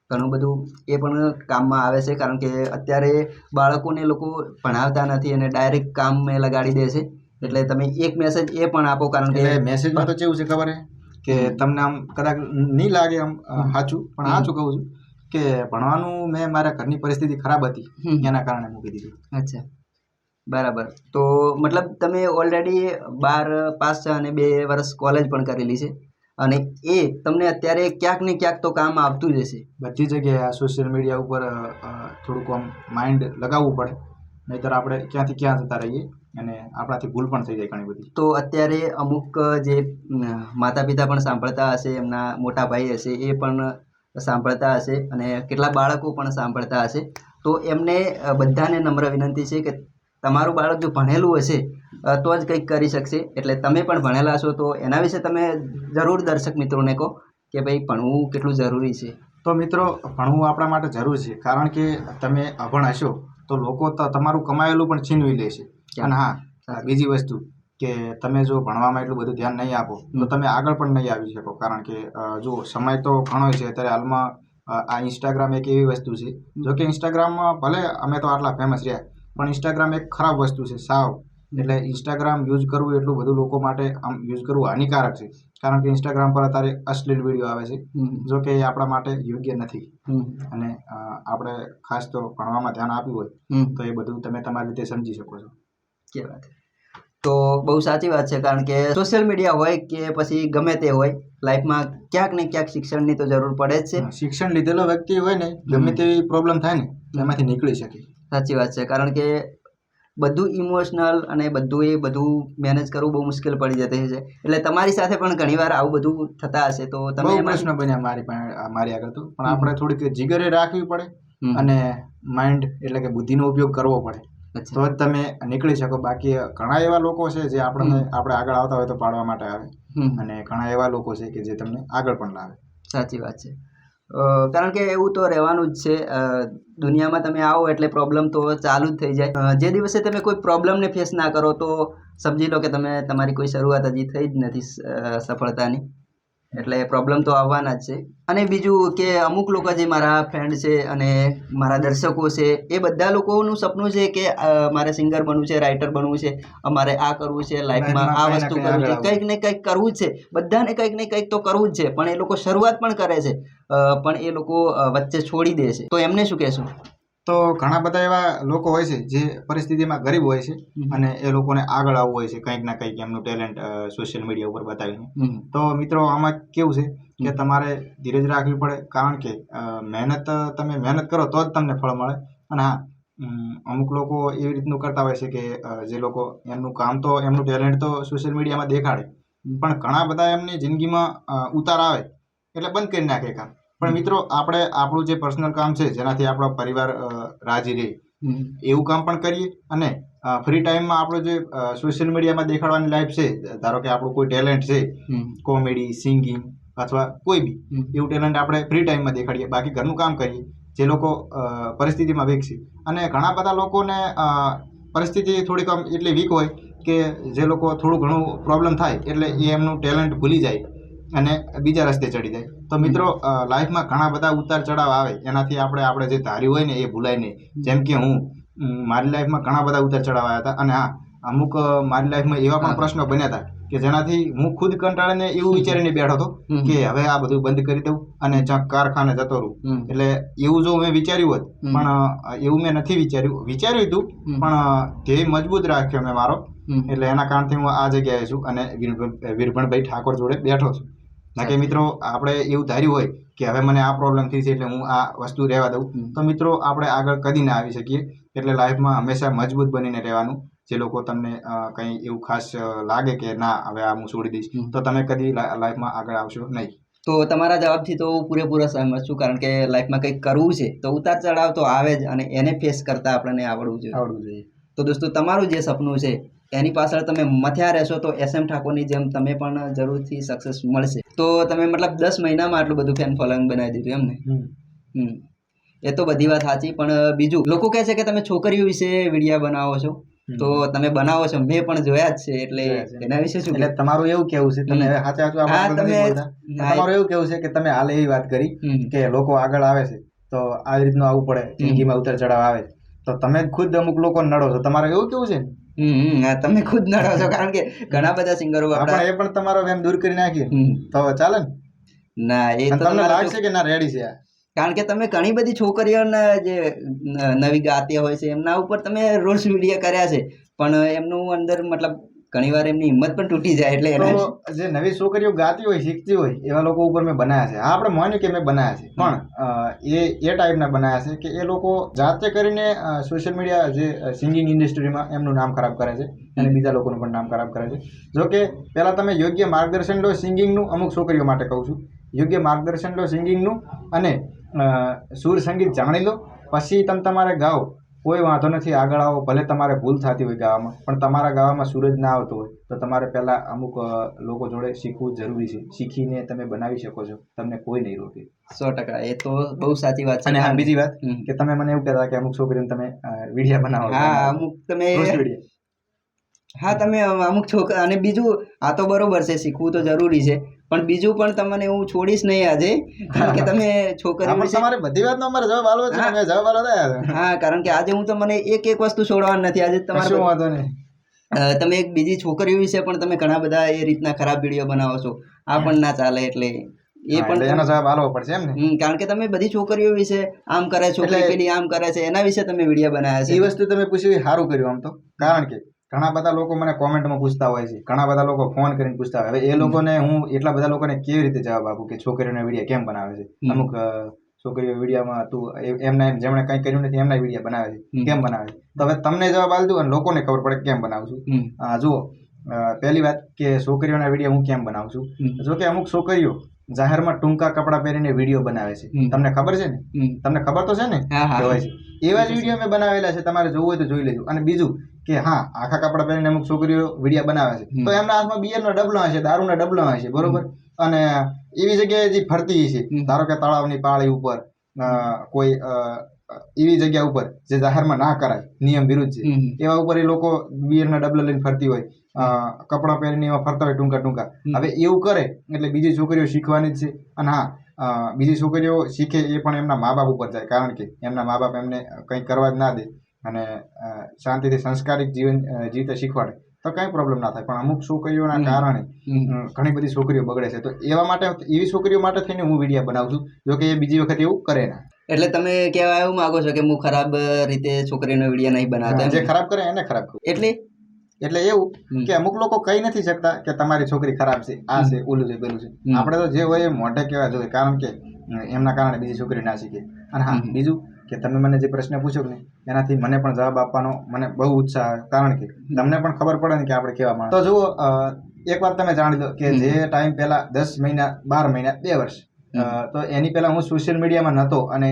Speaker 1: ઘણું બધું એ પણ કામમાં આવે છે. કારણ કે અત્યારે બાળકોને લોકો ભણાવતા નથી અને ડાયરેક્ટ કામમાં લગાડી દે છે. એટલે તમે એક મેસેજ એ પણ આપો, કારણ કે
Speaker 2: મેસેજમાં તો કેવું છે ખબર કે તમને આમ કદાચ નહીં લાગે આમ સાચું, પણ સાચું કહું છું કે ભણવાનું મેં મારા ઘરની પરિસ્થિતિ ખરાબ હતી એના કારણે મૂકી દીધું.
Speaker 1: અચ્છા, બરાબર. તો મતલબ તમે ઓલરેડી 12 પાસ છે અને 2 વર્ષ કોલેજ પણ કરેલી છે, અને એ તમને અત્યારે ક્યાંક ને ક્યાંક તો કામ આવતું જ હશે.
Speaker 2: બધી જગ્યાએ આ સોશિયલ મીડિયા ઉપર થોડુંક આમ માઇન્ડ લગાવવું પડે, નહીંતર આપણે ક્યાંથી ક્યાં જતા રહીએ અને આપણાથી ભૂલ પણ થઈ જાય ઘણી બધી.
Speaker 1: તો અત્યારે અમુક જે માતા પિતા પણ સાંભળતા હશે, એમના મોટા ભાઈ હશે, એ પણ સાંભળતા હશે અને કેટલાક બાળકો પણ સાંભળતા હશે. તો એમને બધાને નમ્ર વિનંતી છે કે તમારું બાળક જો ભણેલું હશે તો જ કંઈક કરી શકશે. એટલે તમે પણ ભણેલા છો તો એના વિશે તમે જરૂર દર્શક મિત્રોને કહો કે ભાઈ ભણવું કેટલું જરૂરી છે.
Speaker 2: તો મિત્રો, ભણવું આપણા માટે જરૂર છે, કારણ કે તમે અભણ હશો તો લોકો તમારું કમાયેલું પણ છીનવી લેશે. અને હા, બીજી વસ્તુ કે તમે જો ભણવામાં એટલું બધું ધ્યાન નહીં આપો તો તમે આગળ પણ નહીં આવી શકો. કારણ કે જો સમય તો ઘણો છે અત્યારે હાલમાં. આ ઇન્સ્ટાગ્રામ એક એવી વસ્તુ છે, જો કે ઇન્સ્ટાગ્રામમાં ભલે અમે તો આટલા ફેમસ રહ્યા, પણ ઇન્સ્ટાગ્રામ એક ખરાબ વસ્તુ છે સાવ. એટલે ઇન્સ્ટાગ્રામ યુઝ કરવું એટલું બધું લોકો માટે આમ યુઝ કરવું હાનિકારક છે, કારણ કે ઇન્સ્ટાગ્રામ પર અત્યારે અશ્લીલ વિડીયો આવે છે, જો કે એ આપણા માટે યોગ્ય નથી. અને આપણે ખાસ તો ભણવામાં ધ્યાન આપ્યું હોય તો એ બધું તમે તમારી રીતે સમજી શકો છો.
Speaker 1: કે વાત તો બહુ સાચી વાત છે, કારણ કે સોશિયલ મીડિયા હોય કે પછી ગમે તે હોય, લાઈફમાં ક્યાંક ને ક્યાંક શિક્ષણની તો જરૂર પડે જ છે.
Speaker 2: શિક્ષણ લીધેલો વ્યક્તિ હોય ને, ગમે તેવી પ્રોબ્લેમ થાય ને એમાંથી નીકળી શકે.
Speaker 1: સાચી વાત છે, કારણ કે બધું ઇમોશનલ અને બધું મેનેજ કરવું બહુ મુશ્કેલ પડી જતી છે. એટલે તમારી સાથે પણ ઘણીવાર આવું બધું થતા હશે, તો તમે
Speaker 2: બહુ પ્રશ્ન બન્યા મારી આગળ તો, પણ આપણે થોડીક જીગરે રાખવી પડે અને માઇન્ડ એટલે કે બુદ્ધિનો ઉપયોગ કરવો પડે, તો જ તમે નીકળી શકો. બાકી ઘણા એવા લોકો છે જે આપણે આગળ આવતા હોય તો પાડવા માટે આવે, અને ઘણા એવા લોકો છે કે જે તમને આગળ પણ લાવે.
Speaker 1: સાચી વાત છે, કારણ કે એવું તો રહેવાનું જ છે. દુનિયામાં તમે આવો એટલે પ્રોબ્લેમ તો ચાલુ જ થઈ જાય. જે દિવસે તમે કોઈ પ્રોબ્લેમને ફેસ ના કરો તો સમજી લો કે તમારી કોઈ શરૂઆત હજી થઈ જ નથી સફળતાની. એટલે પ્રોબ્લેમ તો આવવાના જ છે. અને બીજું કે અમુક લોકો જે મારા ફ્રેન્ડ છે અને મારા દર્શકો છે, એ બધા લોકોનું સપનું છે કે મારે સિંગર બનવું છે, રાઇટર બનવું છે, અમારે આ કરવું છે લાઈફમાં, આ વસ્તુ કરવું છે, કંઈક ને કંઈક કરવું જ છે. બધાને કંઈક ને કંઈક તો કરવું જ છે, પણ એ લોકો શરૂઆત પણ કરે છે, પણ એ લોકો વચ્ચે છોડી દે છે. તો એમને શું કહેશો?
Speaker 2: તો ઘણા બધા એવા લોકો હોય છે જે પરિસ્થિતિમાં ગરીબ હોય છે અને એ લોકોને આગળ આવવું હોય છે કંઈક ના કંઈક એમનું ટેલેન્ટ સોશિયલ મીડિયા ઉપર બતાવીને. તો મિત્રો, આમાં કેવું છે કે તમારે ધીરજ રાખવી પડે, કારણ કે તમે મહેનત કરો તો જ તમને ફળ મળે. અને હા, અમુક લોકો એવી રીતનું કરતા હોય છે કે જે લોકો એમનું કામ તો એમનું ટેલેન્ટ તો સોશિયલ મીડિયામાં દેખાડે, પણ ઘણા બધા એમની જિંદગીમાં ઉતાર આવે એટલે બંધ કરી નાખે કામ. પણ મિત્રો, આપણે આપણું જે પર્સનલ કામ છે જેનાથી આપણો પરિવાર રાજી રહે એવું કામ પણ કરીએ, અને ફ્રી ટાઈમમાં આપણો જે સોશિયલ મીડિયામાં દેખાડવાની લાઈફ છે, ધારો કે આપણું કોઈ ટેલેન્ટ છે, કોમેડી, સિંગિંગ અથવા કોઈ બી એવું ટેલેન્ટ આપણે ફ્રી ટાઈમમાં દેખાડીએ, બાકી ઘરનું કામ કરીએ. જે લોકો પરિસ્થિતિમાં વીક છે, અને ઘણા બધા લોકોને પરિસ્થિતિ થોડીક આમ એટલી વીક હોય કે જે લોકો થોડું ઘણું પ્રોબ્લેમ થાય એટલે એ એમનું ટેલેન્ટ ભૂલી જાય અને બીજા રસ્તે ચડી જાય. તો મિત્રો, લાઈફમાં ઘણા બધા ઉતાર ચઢાવ આવે, એનાથી આપણે જે ધાર્યું હોય ને એ ભૂલાય નહીં. જેમ કે મારી લાઈફમાં ઘણા બધા ઉતાર ચઢાવ આવ્યા હતા, અને હા, અમુક મારી લાઈફમાં એવા પણ પ્રશ્નો બન્યા હતા કે જેનાથી હું ખુદ કંટાળીને એવું વિચારીને બેઠો હતો કે હવે આ બધું બંધ કરી દઉં અને કારખાને જતો રહું. એટલે એવું જો મેં વિચાર્યું હોત, પણ એવું મેં નથી વિચાર્યું હતું, પણ ધ્યેય મજબૂત રાખ્યો મેં મારો, એટલે એના કારણથી હું આ જગ્યાએ છું અને વીરભણભાઈ ઠાકોર જોડે બેઠો છું. ના કે મિત્રો, આપણે એવું ધાર્યું હોય કે હવે મને આ પ્રોબ્લેમ થઈ છે એટલે હું આ વસ્તુ રહેવા દઉં, તો મિત્રો આપણે આગળ કદી ના આવી શકીએ. એટલે લાઈફમાં હંમેશા મજબૂત બનીને રહેવાનું. જે લોકો તમને કંઈ એવું ખાસ લાગે કે ના હવે આ હું છોડી દઈશ, તો તમે કદી લાઈફમાં આગળ આવશો નહીં.
Speaker 1: તો તમારા જવાબથી તો પૂરેપૂરો સહમત છું, કારણ કે લાઈફમાં કંઈક કરવું છે તો ઉતાર ચઢાવ તો આવે જ, અને એને ફેસ કરતા આપણને આવડવું જોઈએ.
Speaker 2: જોઈએ.
Speaker 1: તો દોસ્તો, તમારું જે સપનું છે એની પાછળ તમે મથ્યા રહેશો તો SM ઠાકોરની જેમ તમે પણ જરૂરથી સક્સેસ મળશે. તો તમે મતલબ 10 મહિનામાં આટલું બધું ફેન ફોલોઈંગ બનાવી દીધું એમ ને? એ તો બધી વાત સાચી, પણ બીજું લોકો કહે છે કે તમે છોકરીઓ વિશે વિડીયો બનાવો છો, તો તમે બનાવો છો, મેં પણ જોયા જ છે, એટલે એના વિશે શું?
Speaker 2: એટલે તમારું એવું કેવું છે, તમે હવે સાચા સાચું આપણે નથી બોલતા. તમારું એવું કેવું છે કે તમે હાલ એવી વાત કરી કે લોકો આગળ આવે છે તો આવી રીતનું આવવું પડે, જિંદગીમાં ઉતાર ચઢાવ આવે તો તમે ખુદ અમુક લોકો નડો છો, તમારે એવું કેવું છે ને?
Speaker 1: તમે ખુદ નડો છો, કારણ કે ઘણા બધા સિંગરો
Speaker 2: આપણે એ પણ તમારો એમ દૂર કરી નાખીએ તો ચાલે ને?
Speaker 1: ના, એ તો
Speaker 2: તમને લાગશે કે ના રેડી છે,
Speaker 1: કારણ કે તમે ઘણી બધી છોકરીઓના જે નવી ગાતી હોય છે એમના ઉપર તમે રોલ્સ વિડીયો કર્યા છે, પણ એમનું અંદર મતલબ ઘણી વાર એમની હિંમત પણ તૂટી જાય, એટલે
Speaker 2: તો જે નવી છોકરીઓ ગાતી હોય, શીખતી હોય એવા લોકો ઉપર મેં બનાવ્યા છે. હા, આપણે માન્યું કે મેં બનાવ્યા છે, પણ એ ટાઈપના બનાવ્યા છે કે એ લોકો જાતે કરીને સોશિયલ મીડિયા જે સિંગિંગ ઇન્ડસ્ટ્રીમાં એમનું નામ ખરાબ કરે છે અને બીજા લોકોનું પણ નામ ખરાબ કરે છે. જો કે પહેલા તમે યોગ્ય માર્ગદર્શન લો સિંગિંગનું, અમુક છોકરીઓ માટે કહું છું, યોગ્ય માર્ગદર્શન લો સિંગિંગનું અને સુર સંગીત જાણી લો, પછી તમે તમારે ગાઓ, કોઈ વાંધો નથી, આગળ આવો. ભલે તમારે ભૂલ થતી હોય ગાવામાં, પણ તમારા ગાવામાં સૂરજ ના આવતો હોય તો તમારે પહેલાં અમુક લોકો જોડે શીખવું જરૂરી છે. શીખીને તમે બનાવી શકો છો, તમને કોઈ નહીં રોકે.
Speaker 1: 100%, એ તો બહુ સાચી વાત છે.
Speaker 2: અને હા, બીજી વાત કે તમે મને એવું કહેતા કે અમુક છોકરીઓને તમે વિડીયો બનાવો.
Speaker 1: હા, અમુક તમે હા, તમે અમુક છોકરા, અને બીજું આ તો બરોબર છે, શીખવું તો જરૂરી છે, પણ બીજું પણ તમને હું છોડીશ નહીં આજે, કારણ કે તમે છોકરીઓ વિશે
Speaker 2: તમારે બધી વાતનો અમારે જવાબ આલવો છે, મેં જવાબ આલવા.
Speaker 1: હા, કારણ કે આજે હું તમને એક વસ્તુ છોડવાની નથી. આજે તમારે
Speaker 2: શું વાંધો નહીં,
Speaker 1: તમે એક બીજી છોકરીઓ વિશે પણ તમે ઘણા બધા એ રીતના ખરાબ વિડીયો બનાવો છો, આ પણ ના ચાલે, એટલે એ પણ
Speaker 2: એનો જવાબ આલવો પડશે એમ ને?
Speaker 1: કારણ કે તમે બધી છોકરીઓ વિશે આમ કરે, છોકરી પેલી આમ કરે છે, એના વિશે તમે વિડીયો બનાવ્યા છે.
Speaker 2: એ વસ્તુ તમે પૂછ્યું સારું કર્યું આમ તો, કારણ કે ઘણા બધા લોકો મને કોમેન્ટમાં પૂછતા હોય છે, ઘણા બધા લોકો ફોન કરીને પૂછતા હોય. હવે એ લોકોને હું એટલા બધા લોકોને કેવી રીતે જવાબ આપું કે છોકરીઓના વિડીયો કેમ બનાવે છે? અમુક છોકરીઓ વિડીયોમાં તું એમના જેમણે કંઈ કર્યું નથી એમના વિડીયો બનાવે છે, કેમ બનાવે છે? તો હવે તમને જવાબ આલ દઉં અને લોકોને ખબર પડે કેમ બનાવું છું. જુઓ, પહેલી વાત કે છોકરીઓના વિડીયો હું કેમ બનાવું છું. જો કે અમુક છોકરીઓ જાહેરમાં ટૂંકા કપડાં પહેરીને વિડીયો બનાવે છે, તમને ખબર છે ને? તમને ખબર તો છે ને કે હોય છે? એવા જ વિડીયો મેં બનાવેલા છે, તમારે જોવું હોય તો જોઈ લેજો. અને બીજું કે હા, આખા કપડાં પહેરીને અમુક છોકરીઓ વિડીયો બનાવે છે, તો એમના હાથમાં બિયરનો ડબલો હશે, દારૂના ડબલા હશે, બરોબર? અને એવી જગ્યાએ જે ફરતી છે, ધારો કે તળાવની પાળી ઉપર, કોઈ એવી જગ્યા ઉપર જે જાહેરમાં ના કરાય, નિયમ વિરુદ્ધ છે, એવા ઉપર એ લોકો બિયરના ડબલા લઈને ફરતી હોય, કપડાં પહેરીને એવા ફરતા હોય ટૂંકા. હવે એવું કરે એટલે બીજી છોકરીઓ શીખવાની જ છે. અને હા, બીજી છોકરીઓ શીખે એ પણ એમના મા બાપ ઉપર જાય, કારણ કે એમના મા બાપ એમને કંઈ કરવા જ ના દે અને શાંતિથી સંસ્કારિક જીવન જીવતા શીખવાડે તો કંઈ પ્રોબ્લેમ ના થાય. પણ અમુક છોકરીઓના કારણે ઘણી બધી છોકરીઓ બગડે છે, તો એવી છોકરીઓ માટે થઈને હું વિડીયો બનાવું છું, જો કે એ બીજી વખત એવું કરે ના.
Speaker 1: એટલે તમે કહેવા એવું માંગો છો કે હું ખરાબ રીતે છોકરીનો વિડીયો નહીં બનાવતો?
Speaker 2: જે ખરાબ કરે એને ખરાબ કહું. એટલે એવું કે અમુક લોકો કહી નથી શકતા કે તમારી છોકરી ખરાબ છે, આ છે, ઓલું છે, પેલું છે. આપણે તો જે હોય એ મોઢે કહેવા જોઈએ, કારણ કે એમના કારણે બીજી છોકરી ના શીખે. અને હા, બીજું કે તમે મને જે પ્રશ્ન પૂછ્યો ને એનાથી મને પણ જવાબ આપવાનો મને બહુ ઉત્સાહ આવે, કારણ કે તમને પણ ખબર પડે ને કે આપણે કેવા માણસ. તો જુઓ, એક વાત તમે જાણી લો કે જે ટાઈમ પહેલા 10 મહિના, 12 મહિના, 2 વર્ષ, તો એની પહેલા હું સોશિયલ મીડિયામાં નહોતો અને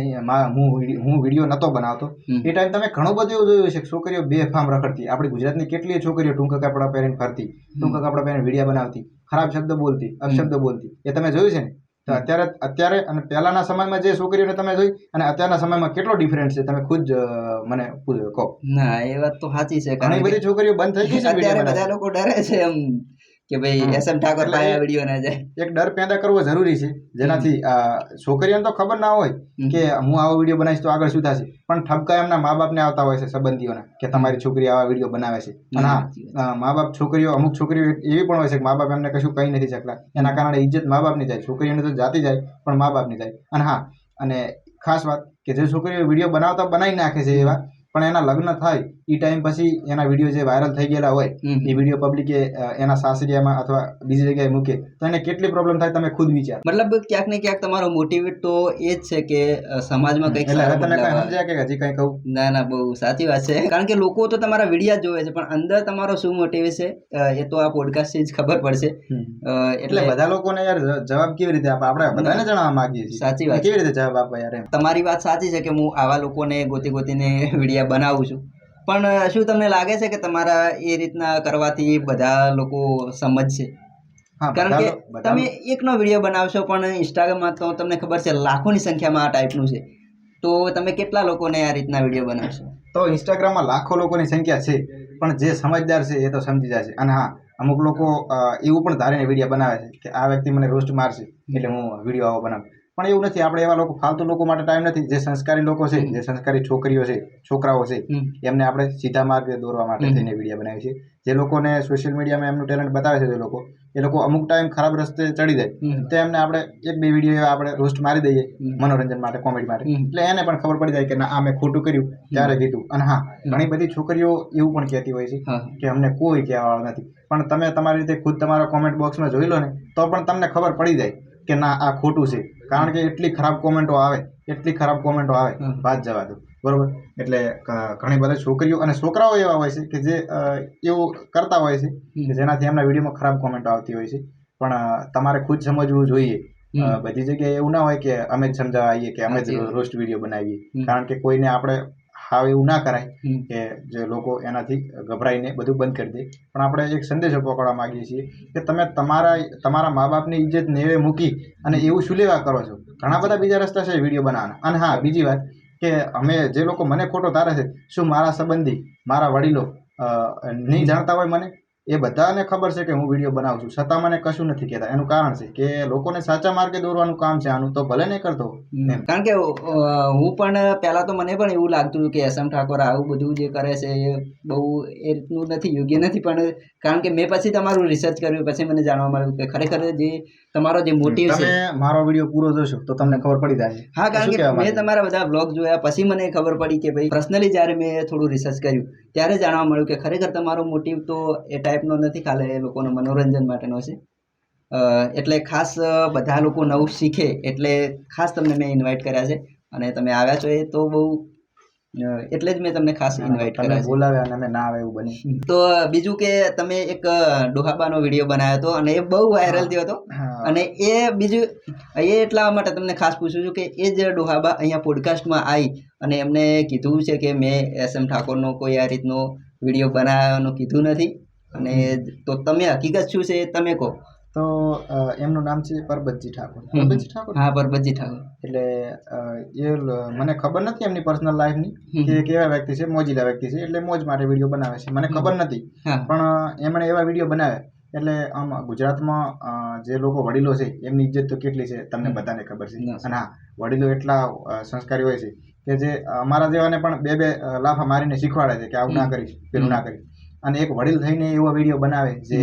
Speaker 2: હું વિડીયો નહોતો બનાવતો. એ ટાઈમ તમે ઘણું બધું એવું જોયું છે કે છોકરીઓ બેફામ રખડતી. આપણી ગુજરાતની કેટલીય છોકરીઓ ટૂંકા કપડાં પહેરીને ફરતી, ટૂંકા કપડાં પહેરીને વિડીયો બનાવતી, ખરાબ શબ્દ બોલતી, અપશબ્દ બોલતી. એ તમે જોયું છે ને? તો અત્યારે અને પહેલાના સમયમાં જે છોકરીઓને તમે જોઈ અને અત્યારના સમયમાં કેટલો ડિફરન્સ છે, તમે ખુદ મને કહો.
Speaker 1: ના, એ વાત તો સાચી છે.
Speaker 2: ઘણી બધી છોકરીઓ બંધ થઈ ગઈ છે.
Speaker 1: અત્યારે બધા લોકો ડરે છે એમ કે ભાઈ SM ઠાકોર પાયા વિડીયો ના જાય.
Speaker 2: એક ડર પેદા કરવો જરૂરી છે, જેનાથી છોકરીઓને તો ખબર ના હોય કે હું આવો વિડીયો બનાવીશ તો આગળ શું થશે, પણ ઠપકા એમના મા બાપને આવતા હોય છે, સંબંધીઓના, કે તમારી છોકરી આવા વિડીયો બનાવે છે. અને હા, મા બાપ અમુક છોકરીઓ એવી પણ હોય છે કે મા બાપ એમને કશું કહી નથી શકતા, એના કારણે ઇજ્જત મા બાપની જાય. છોકરીઓને તો જાતી જાય પણ મા બાપની જાય. અને હા, અને ખાસ વાત કે જે છોકરીઓ વિડીયો બનાવી નાખે છે એવા, પણ એના લગ્ન થાય એ ટાઈમ પછી એના વિડીયો જે વાયરલ થઈ ગયેલા હોય એ વિડીયો પબ્લિકે એના સાસરિયામાં અથવા બીજી જગ્યાએ મૂકે તો એને કેટલી પ્રોબ્લેમ થાય તમે ખુદ વિચાર.
Speaker 1: મતલબ ક્યાંક ને ક્યાંક તમારો મોટિવેટ તો એ જ છે કે સમાજમાં કંઈક સારું
Speaker 2: તમે કઈ સમજ્યા કે હજી કઈ કહું?
Speaker 1: ના, બહુ સાચી વાત છે, કારણ કે લોકો તો તમારા વિડીયો જોવે છે, પણ અંદર તમારો શું મોટિવ છે એ તો આ પોડકાસ્ટ થી જ ખબર પડશે.
Speaker 2: એટલે બધા લોકોને યાર જવાબ કેવી રીતે આપે, આપણે બધાને જણાવવા માંગીએ છીએ.
Speaker 1: સાચી વાત,
Speaker 2: કેવી રીતે જવાબ આપવા યાર?
Speaker 1: તમારી વાત સાચી છે કે હું આવા લોકોને ગોતીને વિડીયો બનાવું છું, પણ શું તમને લાગે છે કે તમારા એ રીતના કરવાથી બધા લોકો સમજશે?
Speaker 2: હા,
Speaker 1: કારણ કે
Speaker 2: બધા
Speaker 1: તમે એકનો વિડીયો બનાવશો પણ ઇન્સ્ટાગ્રામમાં તો તમને ખબર છે લાખોની સંખ્યામાં આ ટાઈપનું છે, તો તમે કેટલા લોકોને આ રીતના વિડીયો બનાવશો?
Speaker 2: તો ઇન્સ્ટાગ્રામમાં લાખો લોકોની સંખ્યા છે, પણ જે સમજદાર છે એ તો સમજી જશે. અને હા, અમુક લોકો એવું પણ ધારીને વિડીયો બનાવે છે કે આ વ્યક્તિ મને રોસ્ટ મારશે એટલે હું વિડીયો આવો બનાવું. પણ એવું નથી. આપણે એવા લોકો ફાલતુ લોકો માટે ટાઈમ નથી. જે સંસ્કારી લોકો છે, જે સંસ્કારી છોકરીઓ છે, છોકરાઓ છે, એમને આપણે સીધા માર્ગે દોરવા માટે થઈને વિડીયો બનાવીએ છીએ. જે લોકોને સોશિયલ મીડિયામાં એમનું ટેલેન્ટ બતાવે છે, એ લોકો અમુક ટાઈમ ખરાબ રસ્તે ચડી જાય તો એમને આપણે એક બે વિડીયો આપણે રોસ્ટ મારી દઈએ મનોરંજન માટે, કોમેડી માટે. એટલે એને પણ ખબર પડી જાય કે ના, આ મેં ખોટું કર્યું ત્યારે કીધું. અને હા, ઘણી બધી છોકરીઓ એવું પણ કહેતી હોય છે કે અમને કોઈ કહેવાવાળું નથી, પણ તમે તમારી રીતે ખુદ તમારા કોમેન્ટ બોક્સમાં જોઈ લો ને તો પણ તમને ખબર પડી જાય કે ના, આ ખોટું છે. કારણ કે એટલી ખરાબ કોમેન્ટો આવે, વાત જવા દો. બરોબર. એટલે ઘણી બધી છોકરીઓ અને છોકરાઓ એવા હોય છે કે જે એવું કરતા હોય છે કે જેનાથી એમના વિડીયોમાં ખરાબ કોમેન્ટો આવતી હોય છે. પણ તમારે ખુદ સમજવું જોઈએ. બધી જગ્યાએ એવું ના હોય કે અમે જ સમજાવવા આવીએ કે અમે જ રોસ્ટ વિડીયો બનાવીએ. કારણ કે કોઈને આપણે હાવ એવું ના કરાય કે જે લોકો એનાથી ગભરાઈને બધું બંધ કરી દે. પણ આપણે એક સંદેશો પકડવા માંગીએ છીએ કે તમે તમારા મા બાપની ઇજ્જત નેવે મૂકી અને એવું શું લેવા કરો છો? ઘણા બધા બીજા રસ્તા છે વિડીયો બનાવવાના. અને હા, બીજી વાત કે અમે જે લોકો મને ખોટો ધારે છે, શું મારા સંબંધી, મારા વડીલો નહીં જાણતા હોય મને? એ બધાને ખબર છે કે હું વિડીયો બનાવું છું, છતાં મને કશું નથી કહેતા. એનું કારણ છે કે લોકોને સાચા માર્ગે દોરવાનું કામ છે આનું, તો ભલે નહીં કરતો.
Speaker 1: કારણ કે હું પણ પહેલા તો મને પણ એવું લાગતું હતું કે SM ઠાકોર આવું બધું જે કરે છે એ બહુ એ રીતનું નથી, યોગ્ય નથી. પણ કારણ કે મેં પછી તમારું રિસર્ચ કર્યું, પછી મને જાણવા મળ્યું કે ખરેખર જે તમારો જે મોટિવ છે.
Speaker 2: તમે મારો વિડીયો પૂરો જોશો તો તમને ખબર પડી જાય.
Speaker 1: હા, કારણ કે મેં તમારા બધા બ્લોગ જોયા પછી મને ખબર પડી કે ભાઈ પર્સનલી જ્યારે મેં થોડું રિસર્ચ કર્યું ત્યારે જાણવા મળ્યું કે ખરેખર તમારો મોટિવ તો એ ટાઈપનો નથી, ખાલી એ લોકોનો મનોરંજન માટેનો છે. એટલે ખાસ બધા લોકો નવું શીખે એટલે ખાસ તમને મેં ઇન્વાઇટ કર્યા છે અને તમે આવ્યા છો, એ તો બહુ એટલે જ મેં તમને ખાસ ઇન્વાઇટ કર્યા છે.
Speaker 2: બોલાવ્યા અને અમે ના આવે એવું બને.
Speaker 1: તો બીજું કે તમે એક ડોહાબાનો વિડીયો બનાવ્યો હતો અને એ બહુ વાયરલ થયો હતો. અને એ બીજું એ એટલા માટે તમને ખાસ પૂછું છું કે એ જ ડોહાબા અહીંયા પોડકાસ્ટમાં આવી અને એમને કીધું છે કે મેં SM ઠાકોરનો કોઈ આ રીતનો વિડીયો બનાવવાનું કીધું નથી. અને તો તમે હકીકત શું છે તમે કહો.
Speaker 2: તો એમનું નામ છે પરબતજી ઠાકોર.
Speaker 1: હા, પરબતજી ઠાકોર.
Speaker 2: એટલે એ મને ખબર નથી એમની પર્સનલ લાઈફની કે કેવા વ્યક્તિ છે, મોજીલા વ્યક્તિ છે, એટલે મોજ માટે વિડીયો બનાવે છે, મને ખબર નથી. પણ એમણે એવા વિડીયો બનાવ્યા એટલે આમ ગુજરાતમાં જે લોકો વડીલો છે એમની ઇજ્જત તો કેટલી છે તમને બધાને ખબર છે. અને હા, વડીલો એટલા સંસ્કારી હોય છે કે જે અમારા જેવાને પણ બે લાફા મારીને શીખવાડે છે કે આવું ના કરીશ, પેલું ના કરીશ. અને એક વડીલ થઈને એવો વિડીયો બનાવે જે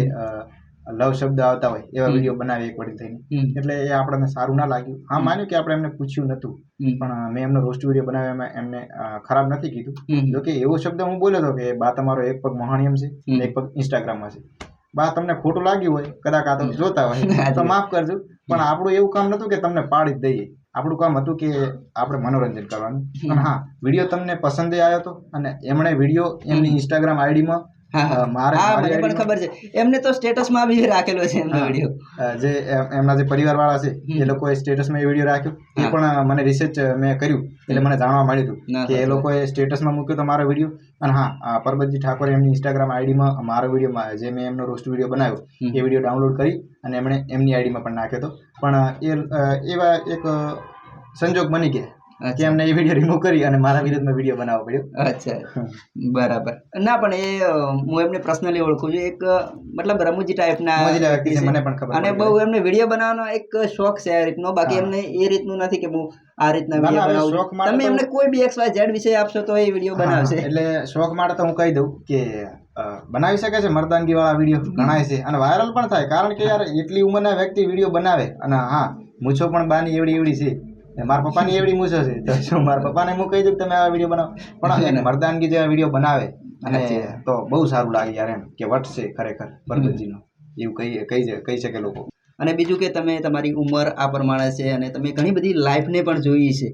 Speaker 2: લવ શબ્દ આવતા હોય એવા વિડીયો બનાવે એક વડીલ થઈને, એટલે એ આપણને સારું ના લાગ્યું. હા, માન્યું કે આપણે એમને પૂછ્યું નતું, પણ મેં એમનો રોસ્ટ વિડીયો બનાવ્યા એમને ખરાબ નથી કીધું. જો કે એવો શબ્દ હું બોલ્યો હતો કે બા તમારો એક પગ મહાણિયમ છે, એક પગ ઇન્સ્ટાગ્રામમાં છે. બા તમને ખોટું લાગ્યું હોય, કદાચ આ તો જોતા હોય તો માફ કરજો, પણ આપણું એવું કામ નતું કે તમને પાડી જ દઈએ. આપણું કામ હતું કે આપણે મનોરંજન કરવાનું. અને હા, વિડીયો તમને પસંદ આવ્યો હતો અને એમણે વિડીયો એમની ઇન્સ્ટાગ્રામ આઈડીમાં
Speaker 1: મને પણ ખબર છે, એમને તો સ્ટેટસમાં બી રાખેલો છે એમનો વિડીયો.
Speaker 2: જે એમના જે પરિવાર વાળા છે એ લોકોએ સ્ટેટસમાં એ વિડીયો રાખ્યો. એ પણ મને રિસર્ચ મેં કર્યું એટલે મને જાણવા મળ્યું હતું કે એ લોકોએ સ્ટેટસમાં મૂક્યો તો મારો વિડીયો. અને હા, પરબતજી ઠાકોર એમની ઇન્સ્ટાગ્રામ આઈડીમાં મારો વિડીયો જે મેં એમનો રોસ્ટ વિડીયો બનાવ્યો એ વિડીયો ડાઉનલોડ કરી અને એમણે એમની આઈડીમાં પણ નાખ્યો હતો. પણ એવા એક સંજોગ બની ગયા કે એમને એ વિડીયો રિમૂવ કરી અને મારા વિરુદ્ધમાં વિડીયો બનાવવો પડ્યો.
Speaker 1: અચ્છા, બરાબર. ના, પણ એ હું એમને પર્સનલી ઓળખું છું. એક મતલબ રમૂજી ટાઈપના વ્યક્તિ છે,
Speaker 2: મને પણ ખબર.
Speaker 1: અને બહુ એમને વિડીયો બનાવવાનો એક શોખ છે આ રીતનો. બાકી એમને એ રીતનું નથી કે હું આ રીતના વિડીયો બનાવું છું. તમે એમને કોઈ બી XYZ વિષય આપશો તો એ વિડીયો બનાવશે.
Speaker 2: એટલે શોખ માટે તો હું કહી દઉં કે બનાવી શકે છે મર્દાનગી વાળા વિડીયો ગણાય છે અને વાયરલ પણ થાય. કારણ કે યાર એટલી ઉંમરના વ્યક્તિ વિડીયો બનાવે. અને હા, મૂછો પણ બાની એવડી છે, મારા પપ્પાની એવડી મૂછો છે, તો શું મારા પપ્પાને હું કહી દઉં તમે આવા વિડીયો બનાવો. પણ મર્દાનગી જેવા વિડીયો બનાવે અને તો બહુ સારું લાગે યાર, એમ કે વટ છે ખરેખર પરબતજીનો, એવું કહી શકે લોકો.
Speaker 1: અને બીજું કે તમે તમારી ઉંમર આ પ્રમાણે છે અને તમે ઘણી બધી લાઈફને પણ જોઈ છે,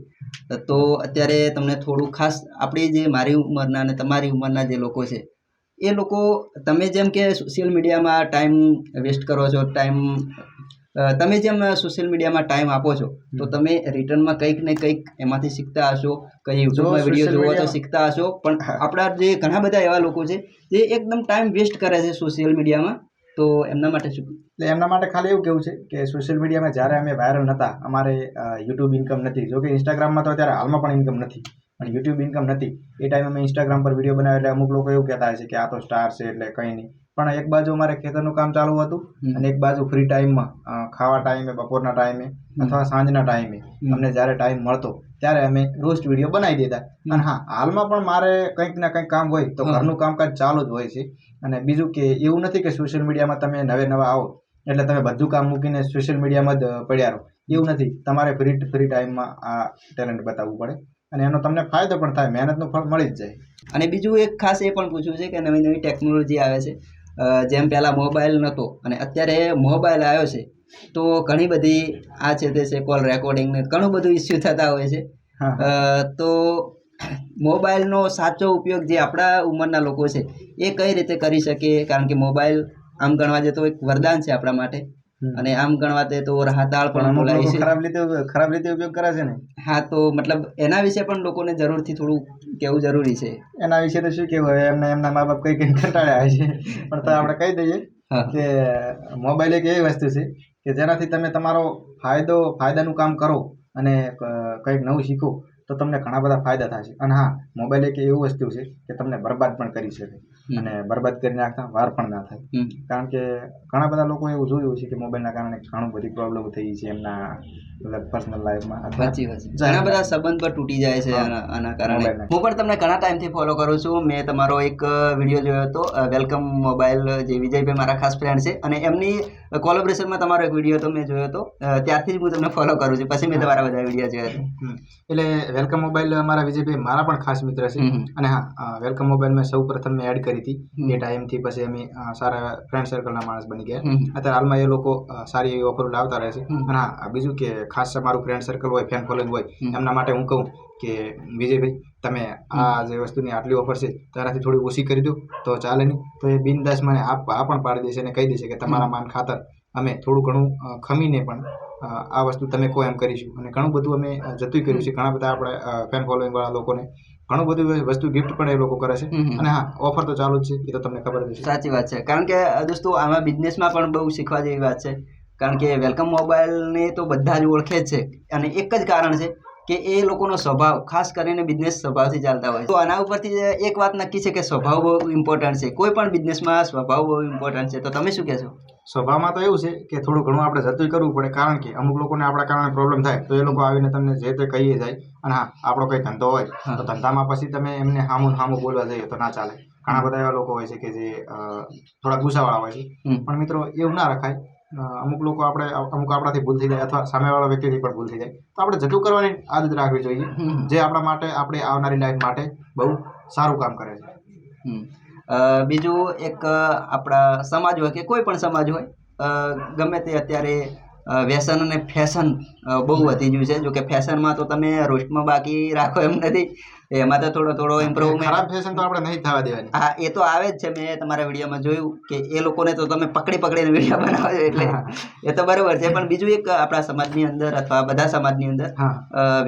Speaker 1: તો અત્યારે તમને થોડું ખાસ આપણી જે મારી ઉંમરના અને તમારી ઉંમરના જે લોકો છે એ લોકો તમે જેમ કે સોશિયલ મીડિયામાં ટાઈમ વેસ્ટ કરો છો, ટાઈમ તમે જેમ સોશિયલ મીડિયામાં ટાઈમ આપો છો તો તમે રિટર્નમાં કંઈક ને કંઈક એમાંથી શીખતા હશો, કંઈ યુટ્યુબમાં વિડીયો જોવો તો શીખતા હશો, પણ આપણા જે ઘણા બધા એવા લોકો છે જે એકદમ ટાઈમ વેસ્ટ કરે છે સોશિયલ મીડિયામાં, તો એમના માટે શું?
Speaker 3: એટલે એમના માટે ખાલી એવું કેવું છે કે સોશિયલ મીડિયામાં જ્યારે અમે વાયરલ નહોતા, અમારે યુટ્યુબ ઇન્કમ નથી, જો કે ઇન્સ્ટાગ્રામમાં તો અત્યારે હાલમાં પણ ઇન્કમ નથી, પણ યુટ્યુબ ઇન્કમ નથી. એ ટાઈમે અમે ઇન્સ્ટાગ્રામ પર વિડીયો બનાવ્યા એટલે અમુક લોકો એવું કહેતા હશે કે આ તો સ્ટાર છે એટલે કંઈ નહીં, પણ એક બાજુ અમારે ખેતરનું કામ ચાલુ હતું અને એક બાજુ ફ્રી ટાઈમમાં ખાવા ટાઈમે, બપોરના ટાઈમે અથવા સાંજના ટાઈમે અમને જ્યારે ટાઈમ મળતો ત્યારે અમે રોસ્ટ વિડીયો બનાવી દેતા. અને હા, હાલમાં પણ મારે કંઈક ને કંઈક કામ હોય તો ઘરનું કામકાજ ચાલુ જ હોય છે. અને બીજું કે એવું નથી કે સોશિયલ મીડિયામાં તમે નવા આવો એટલે તમે બધું કામ મૂકીને સોશિયલ મીડિયામાં જ પડ્યા રહો, એવું નથી. તમારે ફ્રી ટાઈમમાં આ ટેલેન્ટ બતાવવું પડે અને એનો તમને ફાયદો પણ થાય, મહેનતનું ફળ મળી જ જાય.
Speaker 1: અને બીજું એક ખાસ એ પણ પૂછવું છે કે નવી નવી ટેકનોલોજી આવે છે, જેમ પહેલાં મોબાઈલ નહોતો અને અત્યારે મોબાઈલ આવ્યો છે તો ઘણી બધી આ છે તે છે કોલ રેકોર્ડિંગ ને ઘણું બધું ઇસ્યુ થતા હોય છે. તો મોબાઈલનો સાચો ઉપયોગ જે આપણા ઉંમરના લોકો છે એ કઈ રીતે કરી શકે? કારણ કે મોબાઈલ આમ ગણવા જઈએ તો એક વરદાન છે આપણા માટે, અને આમ ગણવા જઈએ તો રાહતાળ પણ બોલાય છે.
Speaker 3: ખરાબ રીતે ઉપયોગ કરે છે ને.
Speaker 1: હા, તો મતલબ એના વિશે પણ લોકોને જરૂરથી થોડું કહેવું જરૂરી છે.
Speaker 3: એના વિશે તો શું કહેવું, એમને એમના મા બાપ કઈ કંટાળ્યા હોય છે, પણ તો આપણે કહી દઈએ કે મોબાઈલ એક એવી વસ્તુ છે કે જેનાથી તમે તમારો ફાયદાનું કામ કરો અને કંઈક નવું શીખો તો તમને ઘણા બધા ફાયદા થાય છે. અને હા, મોબાઈલ એક એવું વસ્તુ છે કે તમને બરબાદ પણ કરી શકે અને બરબાદ કરી નાખતા વાર પણ ના થાય. કારણ કે ઘણા બધા લોકો એવું જોયું છે કે મોબાઈલના કારણે ઘણું બધી પ્રોબ્લેમ થઈ છે એમના પર્સનલ લાઈફમાં.
Speaker 1: સાચી વાત છે, ઘણા બધા સંબંધ પણ તૂટી જાય છે આના કારણે. હું પણ તમને ઘણા ટાઈમથી ફોલો કરું છું. મેં તમારો એક વિડીયો જોયો હતો, વેલકમ મોબાઈલ, જે વિજયભાઈ મારા ખાસ ફ્રેન્ડ છે, અને એમની કોલેબોરેશનમાં તમારો એક વિડીયો હતો મેં જોયો હતો, ત્યારથી જ હું તમને ફોલો કરું છું. પછી મેં તમારા બધા વિડીયો જોયા હતા.
Speaker 3: એટલે વેલકમ મોબાઈલ અમારા વિજયભાઈ મારા પણ ખાસ મિત્ર છે. અને હા, વેલકમ મોબાઈલ મેં સૌ પ્રથમ મેં એડ કરી હતી. એ ટાઈમથી પછી અમે સારા ફ્રેન્ડ સર્કલના માણસ બની ગયા. અત્યારે હાલમાં એ લોકો સારી એવી ઓફરો લાવતા રહે છે. અને હા, બીજું કે ખાસ મારું ફ્રેન્ડ સર્કલ હોય, ફેન ફોલોઈંગ હોય, એમના માટે હું કહું કે વિજયભાઈ તમે આ જે વસ્તુની આટલી ઓફર છે તેનાથી થોડી ઓછી કરી દો તો ચાલે નહીં, તો એ બિનદાસ મને આ પણ પાડી દેશે અને કહી દેશે કે તમારા માન ખાતર અમે થોડું ઘણું ખમીને પણ આ વસ્તુ તમે કહો એમ કરીશું. અને ઘણું બધું અમે જતું કર્યું છે. ઘણા બધા આપણે ફેન ફોલોઈંગ વાળા લોકોને ઘણું બધું વસ્તુ ગિફ્ટ પણ એ લોકો કરે છે. અને હા, ઓફર તો ચાલુ જ છે, એ તો તમને ખબર જ છે.
Speaker 1: સાચી વાત છે, કારણ કે દોસ્તો આમાં બિઝનેસમાં પણ બહુ શીખવા જેવી વાત છે. કારણ કે વેલકમ મોબાઈલને તો બધા જ ઓળખે જ છે, અને એક જ કારણ છે કે એ લોકોનો સ્વભાવ, ખાસ કરીને બિઝનેસ સ્વભાવથી ચાલતા હોય. તો આના ઉપરથી એક વાત નક્કી છે કે સ્વભાવ બહુ ઇમ્પોર્ટન્ટ છે. કોઈ પણ બિઝનેસમાં સ્વભાવ બહુ ઇમ્પોર્ટન્ટ છે. તો તમે શું કહેશો?
Speaker 3: સ્વભાવમાં તો એવું છે કે થોડું ઘણું આપણે જતું કરવું પડે, કારણ કે અમુક લોકોને આપણા કારણે પ્રોબ્લેમ થાય તો એ લોકો આવીને તમને જે તે કહીએ જાય. અને હા, આપણો કંઈ ધંધો હોય તો ધંધામાં પછી તમે એમને હામું બોલવા જઈએ તો ના ચાલે. ઘણા બધા એવા લોકો હોય છે કે જે થોડા ગુસ્સાવાળા હોય છે, પણ મિત્રો એવું ના રખાય. અમુક લોકો અમુક આપણાથી ભૂલ થઈ જાય અથવા સામેવાળા વ્યક્તિથી પણ ભૂલ થઈ જાય તો આપણે જતું કરવાની આદત રાખવી જોઈએ, જે આપણા માટે, આપણી આવનારી લાઈફ માટે બહુ સારું કામ કરે છે.
Speaker 1: બીજું એક આપણા સમાજ હોય કે કોઈ પણ સમાજ હોય, ગમે તે અત્યારે વ્યસન અને ફેશન બહુ વધી ગયું છે. જો કે ફેશનમાં તો તમે રોસ્ટમાં બાકી રાખો એમ નથી, એમાં તો થોડો ઇમ્પ્રુવમેન્ટ.
Speaker 3: ખરાબ ફેશન તો આપણે નહીં થવા દેવાની.
Speaker 1: હા, એ તો આવે જ છે. મેં તમારા વિડીયોમાં જોયું કે એ લોકોને તો તમે પકડીને વિડીયો બનાવો છો, એટલે એ તો બરોબર છે. પણ બીજું એક આપણા સમાજની અંદર અથવા બધા સમાજની અંદર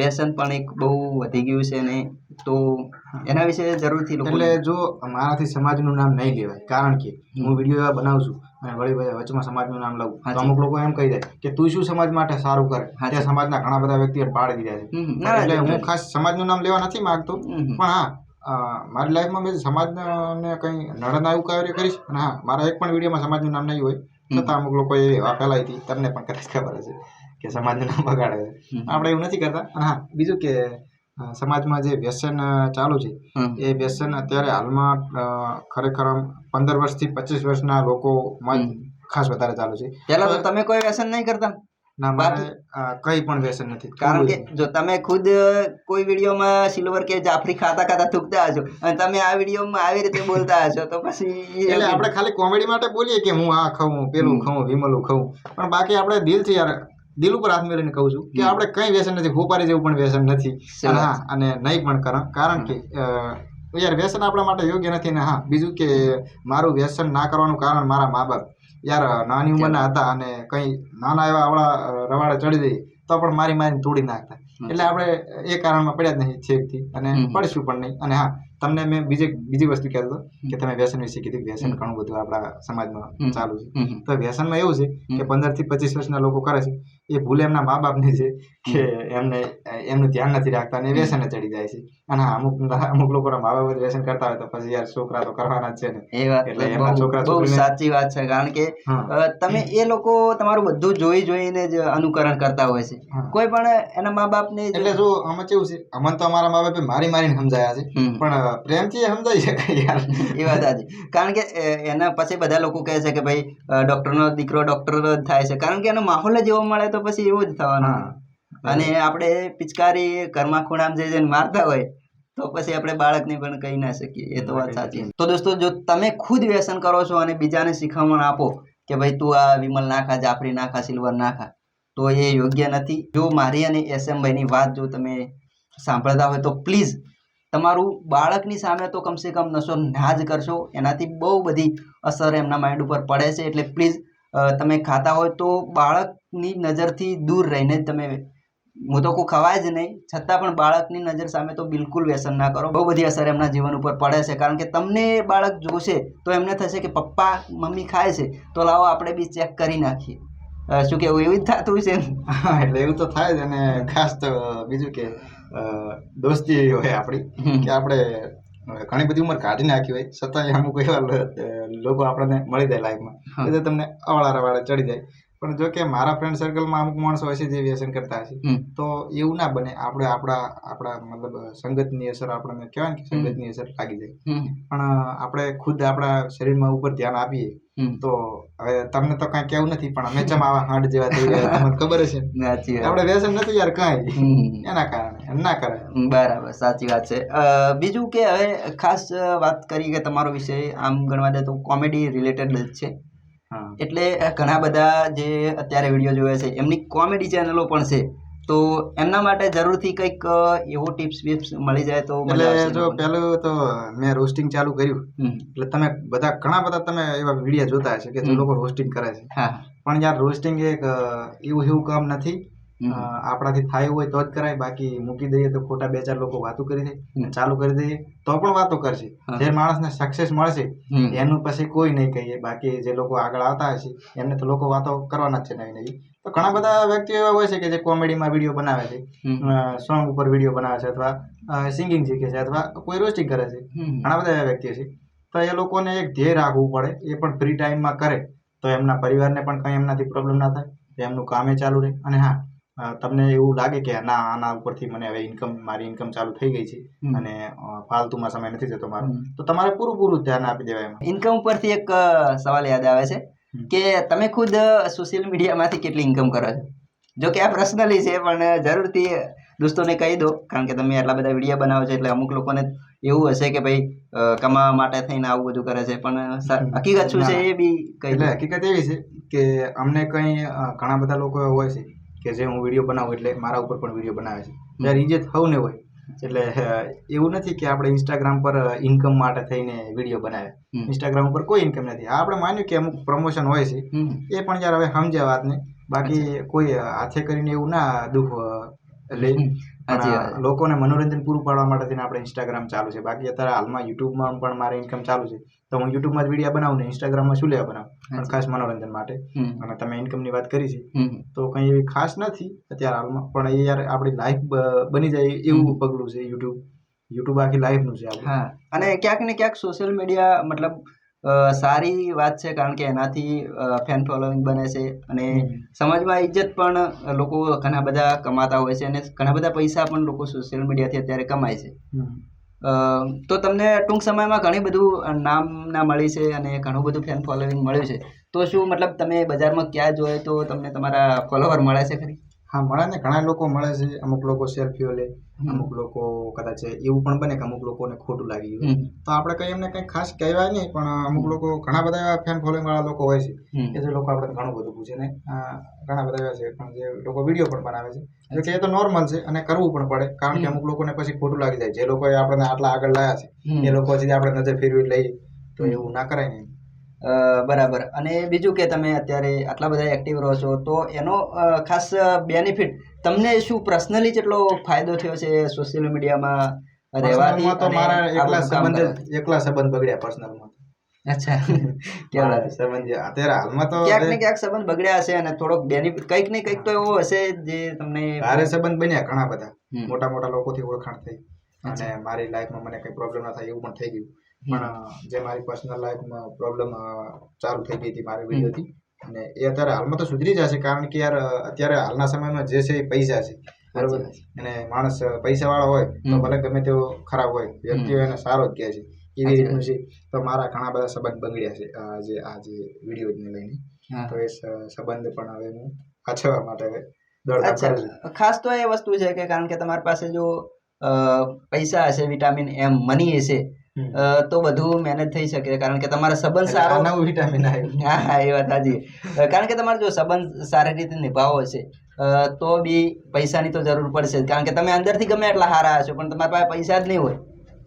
Speaker 1: વ્યસન પણ એક બહુ વધી ગયું છે, ને તો એના વિશે જરૂરથી લોકો.
Speaker 3: એટલે જો મારાથી સમાજનું નામ નહીં લેવાય, કારણ કે હું વિડીયો એવા બનાવું છું અને વળી વચમાં સમાજનું નામ લઉં તો અમુક લોકો એમ કહી દે કે તું શું સમાજ માટે સારું કરે, તે સમાજના ઘણા બધા વ્યક્તિઓ પાડી દીધા છે. એટલે હું ખાસ સમાજનું નામ લેવા નથી માંગતો, પણ હા, મારી લાઈફમાં મેં સમાજને કંઈ નડના એવું કાર્ય કરીશ. અને હા, મારા એક પણ વિડીયોમાં સમાજનું નામ નહીં હોય છતાં અમુક લોકોએ એવા ફેલાવી હતી, તમને પણ કદાચ ખબર હશે કે સમાજનું નામ બગાડે છે. આપણે એવું નથી કરતા. અને હા, બીજું કે સમાજમાં જે વ્યસન ચાલુ છે એ વ્યસન અત્યારે હાલમાં ખરેખર 15 વર્ષથી 25 વર્ષના લોકોમાં ખાસ વધારે ચાલુ છે.
Speaker 1: પહેલા તો તમે કોઈ વ્યસન નહીં કરતા?
Speaker 3: ના, મારે કઈ પણ વ્યસન નથી.
Speaker 1: કારણ કે જો તમે ખુદ કોઈ વિડીયોમાં સિલ્વર કે જાફરી ખાતા થૂકતા હશો અને તમે આ વિડીયોમાં આવી રીતે બોલતા હશો તો પછી
Speaker 3: એટલે આપણે ખાલી કોમેડી માટે બોલીએ કે હું આ ખાઉં, પેલું ખાઉં, વિમલું ખાઉં, પણ બાકી આપણે દિલથી દિલ ઉપર હાથ મેળવીને કહું છું કે આપણે કંઈ વ્યસન નથી, હોપારી જેવું પણ વ્યસન નથી. હા, અને નહીં પણ કારણ કે યાર વ્યસન આપણા માટે યોગ્ય નથી. ને હા, બીજું કે મારું વ્યસન ના કરવાનું કારણ મારા મા બાપ,
Speaker 2: યાર નાની ઉંમરના હતા અને કંઈ નાના એવા આવડા રવાડે ચડી જઈએ તો પણ મારી મારીને તોડી નાખતા. એટલે આપણે એ કારણમાં પડ્યા જ નહીં છેકથી અને પડશું પણ નહીં. અને હા, તમને મેં બીજી વસ્તુ કહેતો કે તમે વ્યસન વિશે કીધું. વ્યસન ઘણું બધું આપણા સમાજમાં ચાલુ છે. તો વ્યસનમાં એવું છે કે 15 થી 25 વર્ષના લોકો કરે છે એ ભૂલ એમના મા બાપની છે કે એમનું ધ્યાન નથી રાખતા અને વ્યસને ચડી જાય છે. અને હા, અમુક લોકોના મા બાપ વ્યસન કરતા હોય તો પછી યાર છોકરા તો કરવાના જ છે ને.
Speaker 1: એ વાત
Speaker 2: એટલે એમના છોકરા
Speaker 1: બહુ
Speaker 2: છોકરીને
Speaker 1: સાચી વાત છે, કારણ કે તમે એ લોકો તમારું બધું જોઈને જ અનુકરણ કરતા હોય છે. કોઈ પણ એના મા બાપને
Speaker 2: એટલે જો આમાં કેવું છે, અમને તો અમારા મા બાપે મારીને સમજાયા છે, પણ પ્રેમથી સમજાઈ શકાય યાર.
Speaker 1: એ વાત સાચી, કારણ કે એના પછી બધા લોકો કહે છે કે ભાઈ ડોક્ટરનો દીકરો ડોક્ટર જ થાય છે, કારણ કે એનો માહોલ જ એવો મળે તો પછી એવું જ થવાનું. અને આપણે પિચકારી ઘરમાં ખૂણામાં જઈને મારતા હોય તો પછી આપણે બાળકને પણ કહી ના શકીએ. એ તો વાત સાચી. તો દોસ્તો, જો તમે ખુદ વ્યસન કરો છો અને બીજાને શીખવણ આપો કે ભાઈ તું આ વિમલ નાખા, જાફરી નાખા, સિલ્વર નાખા, તો એ યોગ્ય નથી. જો મારી અને SM ભાઈની વાત જો તમે સાંભળતા હોય તો પ્લીઝ તમારું બાળકની સામે તો કમસે કમ નશો ના જ કરશો. એનાથી બહુ બધી અસર એમના માઇન્ડ ઉપર પડે છે. એટલે પ્લીઝ તમે ખાતા હોય તો બાળકની નજરથી દૂર રહીને જ તમે, હું તો કોઈ ખવાય જ નહીં, છતાં પણ બાળકની નજર સામે તો બિલકુલ વ્યસન ના કરો. બહુ બધી અસર એમના જીવન ઉપર પડે છે, કારણ કે તમને બાળક જોશે તો એમને થશે કે પપ્પા મમ્મી ખાય છે તો લાવો આપણે બી ચેક કરી નાખીએ. શું કેવું, એવું જ થતું છે?
Speaker 2: એટલે એવું તો થાય જ. અને ખાસ તો બીજું કે દોસ્તી એવી હોય આપણી કે આપણે ઘણી બધી ઉંમર કાઢી નાખી હોય છતાં અમુક એવા લોકો આપણને મળી જાય લાઈફમાં એટલે તમને અવાળા રવાળે ચડી જાય. પણ જો કે મારા ફ્રેન્ડ સર્કલમાં અમુક માણસો હશે જે વ્યસન કરતા હશે, તો એવું ના બને. આપણે આપણા મતલબ સંગતની અસર, આપણને કહેવાય ને કે સંગતની અસર લાગી જાય. પણ આપણે ખુદ આપણા શરીરમાં ઉપર ધ્યાન આપીએ તો હવે તમને તો કાંઈ કેવું નથી, પણ અમે ચમ આવા હાંડ જેવા થઈ ગયા તમને ખબર છે. આપણે વ્યસન નથી યાર કાંઈ, એના કારણે ના કરાય.
Speaker 1: બરાબર, સાચી વાત છે. બીજું કે હવે ખાસ વાત કરી કે તમારો વિષય આમ ગણવા દે તો કોમેડી રિલેટેડ જ છે. એટલે ઘણા બધા જે અત્યારે વિડીયો જોવે છે એમની કોમેડી ચેનલો પણ છે, તો એમના માટે જરૂરથી કંઈક એવો ટિપ્સ મળી જાય તો.
Speaker 2: એટલે જો પહેલું તો મેં રોસ્ટિંગ ચાલુ કર્યું એટલે તમે ઘણા બધા તમે એવા વિડીયો જોતા હશે કે જે લોકો રોસ્ટિંગ કરે છે. પણ યાર રોસ્ટિંગ એક એવું કામ નથી. આપણાથી થાય હોય તો જ કરાય. બાકી મૂકી દઈએ તો ખોટા 2-4 લોકો વાતો કરી દે, ચાલુ કરી દઈએ તો પણ વાતો કરશે. જે માણસને સક્સેસ મળશે એનું પછી કોઈ નહીં કહીએ. બાકી જે લોકો આગળ આવતા હશે એમને તો લોકો વાતો કરવાના જ છે નવી નવી. તો ઘણા બધા વ્યક્તિઓ એવા હોય છે કે જે કોમેડીમાં વિડીયો બનાવે છે, સોંગ ઉપર વિડીયો બનાવે છે, અથવા સિંગિંગ શીખે છે, અથવા કોઈ રોસ્ટિંગ કરે છે. ઘણા બધા એવા વ્યક્તિઓ છે. તો એ લોકોને એક ધ્યેય રાખવું પડે. એ પણ ફ્રી ટાઈમમાં કરે તો એમના પરિવારને પણ કંઈ એમનાથી પ્રોબ્લેમ ના થાય, એમનું કામે ચાલુ રહે. અને હા, તમને એવું લાગે કે ના આના ઉપરથી મને હવે મારી ઇન્કમ ચાલુ થઈ ગઈ છે અને ફાલતુમાં સમય નથી જતો મારો, તો તમારે પૂરું ધ્યાન આપી દેવાય એમાં.
Speaker 1: ઇન્કમ ઉપરથી એક સવાલ યાદ આવે છે કે તમે ખુદ સોશિયલ મીડિયામાંથી કેટલી ઇન્કમ કરો છો? જો કે આ પર્સનલી છે, પણ જરૂરથી દોસ્તોને કહી દો, કારણ કે તમે આટલા બધા વિડીયો બનાવો છો એટલે અમુક લોકોને એવું હશે કે ભાઈ કમાવા માટે થઈને આવું બધું કરે છે, પણ હકીકત શું છે એ બી કહી દો.
Speaker 2: એટલે હકીકત એવી છે કે અમને કંઈ ઘણા બધા લોકો હોય છે કે જે હું વિડીયો બનાવું એટલે મારા ઉપર પણ વિડીયો બનાવે છે. ત્યારે ઇજ્જત થવું ને હોય એટલે એવું નથી કે આપણે ઇન્સ્ટાગ્રામ પર ઇન્કમ માટે થઈને વિડીયો બનાવે. ઇન્સ્ટાગ્રામ ઉપર કોઈ ઇન્કમ નથી. હા, આપણે માન્યું કે અમુક પ્રમોશન હોય છે, એ પણ યાર હવે સમજ્યા વાતને. બાકી કોઈ હાથે કરીને એવું ના દુઃખ લે. લોકોને મનોરંજન પૂરું પાડવા માટે થઈને આપણે ઇન્સ્ટાગ્રામ ચાલુ છે. બાકી અત્યારે હાલમાં યુટ્યુબમાં પણ મારે ઇન્કમ ચાલુ છે, તો હું યુટ્યુબમાં જ વિડીયો બનાવું ને ઇન્સ્ટાગ્રામમાં શું લેવા બનાવું, પણ ખાસ મનોરંજન માટે. અને તમે ઇન્કમની વાત કરી છે તો કંઈ એવી ખાસ નથી અત્યારે હાલમાં, પણ એ યાર આપણી લાઈફ બની જાય એવું પગલું છે યુટ્યુબ આખી લાઈફનું છે આપણે.
Speaker 1: હા, અને ક્યાંક ને ક્યાંક સોશિયલ મીડિયા મતલબ સારી વાત છે, કારણ કે એનાથી ફેન ફોલોઈંગ બને છે અને સમાજમાં ઇજ્જત પણ લોકો ઘણા બધા કમાતા હોય છે અને ઘણા બધા પૈસા પણ લોકો સોશિયલ મીડિયાથી અત્યારે કમાય છે. તો તમને ટૂંક સમયમાં ઘણી બધું નામના મળી છે અને ઘણું બધું ફેન ફોલોઈંગ મળ્યું છે, તો શું મતલબ તમે બજારમાં ક્યાં જોઈએ તો તમને તમારા ફોલોવર મળે છે ખરી?
Speaker 2: હા, મળે ને. ઘણા લોકો મળે છે. અમુક લોકો સેલ્ફીઓ લે, અમુક લોકો કદાચ એવું પણ બને કે અમુક લોકોને ખોટું લાગી ગયું તો આપણે કંઈ એમને કંઈ ખાસ કહેવાય નહીં, પણ અમુક લોકો ઘણા બધા એવા ફેન ફોલોઈંગ વાળા લોકો હોય છે કે જે લોકો આપણે ઘણું બધું પૂછે ને. ઘણા બધા એવા છે પણ જે લોકો વિડીયો પણ બનાવે છે, એટલે એ તો નોર્મલ છે અને કરવું પણ પડે, કારણ કે અમુક લોકોને પછી ખોટું લાગી જાય. જે લોકોએ આપણને આટલા આગળ લાયા છે એ લોકો હજી આપણે નજર ફેરવી લઈએ તો એવું ના કરાય ને.
Speaker 1: બરાબર. અને બીજું કે તમે અત્યારે આટલા બધા એક્ટિવ રહો છો તો એનો ખાસ બેનિફિટ તમને શું પર્સનલી કેટલો ફાયદો થયો છે સોશિયલ મીડિયામાં રહેવાથી
Speaker 3: પર્સનલમાં તો
Speaker 1: અને
Speaker 3: મારા
Speaker 1: આ બધું કામ
Speaker 3: એકલા સંબંધ બગડ્યા પર્સનલમાં.
Speaker 1: અચ્છા કેવા વાત છે.
Speaker 3: સંબંધ અત્યારે હાલમાં તો
Speaker 1: ક્યાંક ને ક્યાંક સંબંધ બગડ્યા હશે અને થોડોક બેનિફિટ કંઈક ને કંઈક તો એવો હશે જે તમને
Speaker 3: સારા સંબંધ બન્યા ઘણા બધા,
Speaker 1: હમ.
Speaker 3: મોટા મોટા લોકોથી ઓળખાણ થઈ અને
Speaker 1: અચ્છા.
Speaker 3: મારી લાઈફમાં મને કઈ પ્રોબ્લેમ ના થાય એવું પણ થઈ ગયું. પણ જે મારી પર્સનલ લાઈફમાં પ્રોબ્લેમ ચાલુ થઈ ગઈ હતી મારી વિડીયોથી, અને એ અત્યારે હાલમાં તો સુધરી જશે, કારણ કે યાર અત્યારે હાલના સમયમાં જે છે એ પૈસા છે, બરોબર. અને માણસ પૈસા વાળો હોય તો ભલે ગમે તેવો ખરાબ હોય, વ્યક્તિઓ એને સારો જ કહે છે, એવી રીતનું છે. તો મારા ઘણા બધા સંબંધ બગડ્યા છે આ જે વિડીયોને લઈને. તો એ સંબંધ પણ હવે હું પાછળવા માટે દોડધામ કરું છું.
Speaker 1: ખાસ તો એ વસ્તુ છે કે કારણ કે તમારી પાસે જો પૈસા હશે, વિટામિન એમ મની હશે, તો બધું મહેનત થઈ શકે, કારણ કે તમારો સંબંધ સારો.
Speaker 3: નવું વિટામિન આવ્યું.
Speaker 1: હા, એ વાત સાચી. કારણ કે તમારો જો સંબંધ સારી રીતે નિભાવો હશે તો બી પૈસાની તો જરૂર પડશે, કારણ કે તમે અંદરથી ગમે એટલા સારા હશો પણ તમારી પાસે પૈસા જ નહીં હોય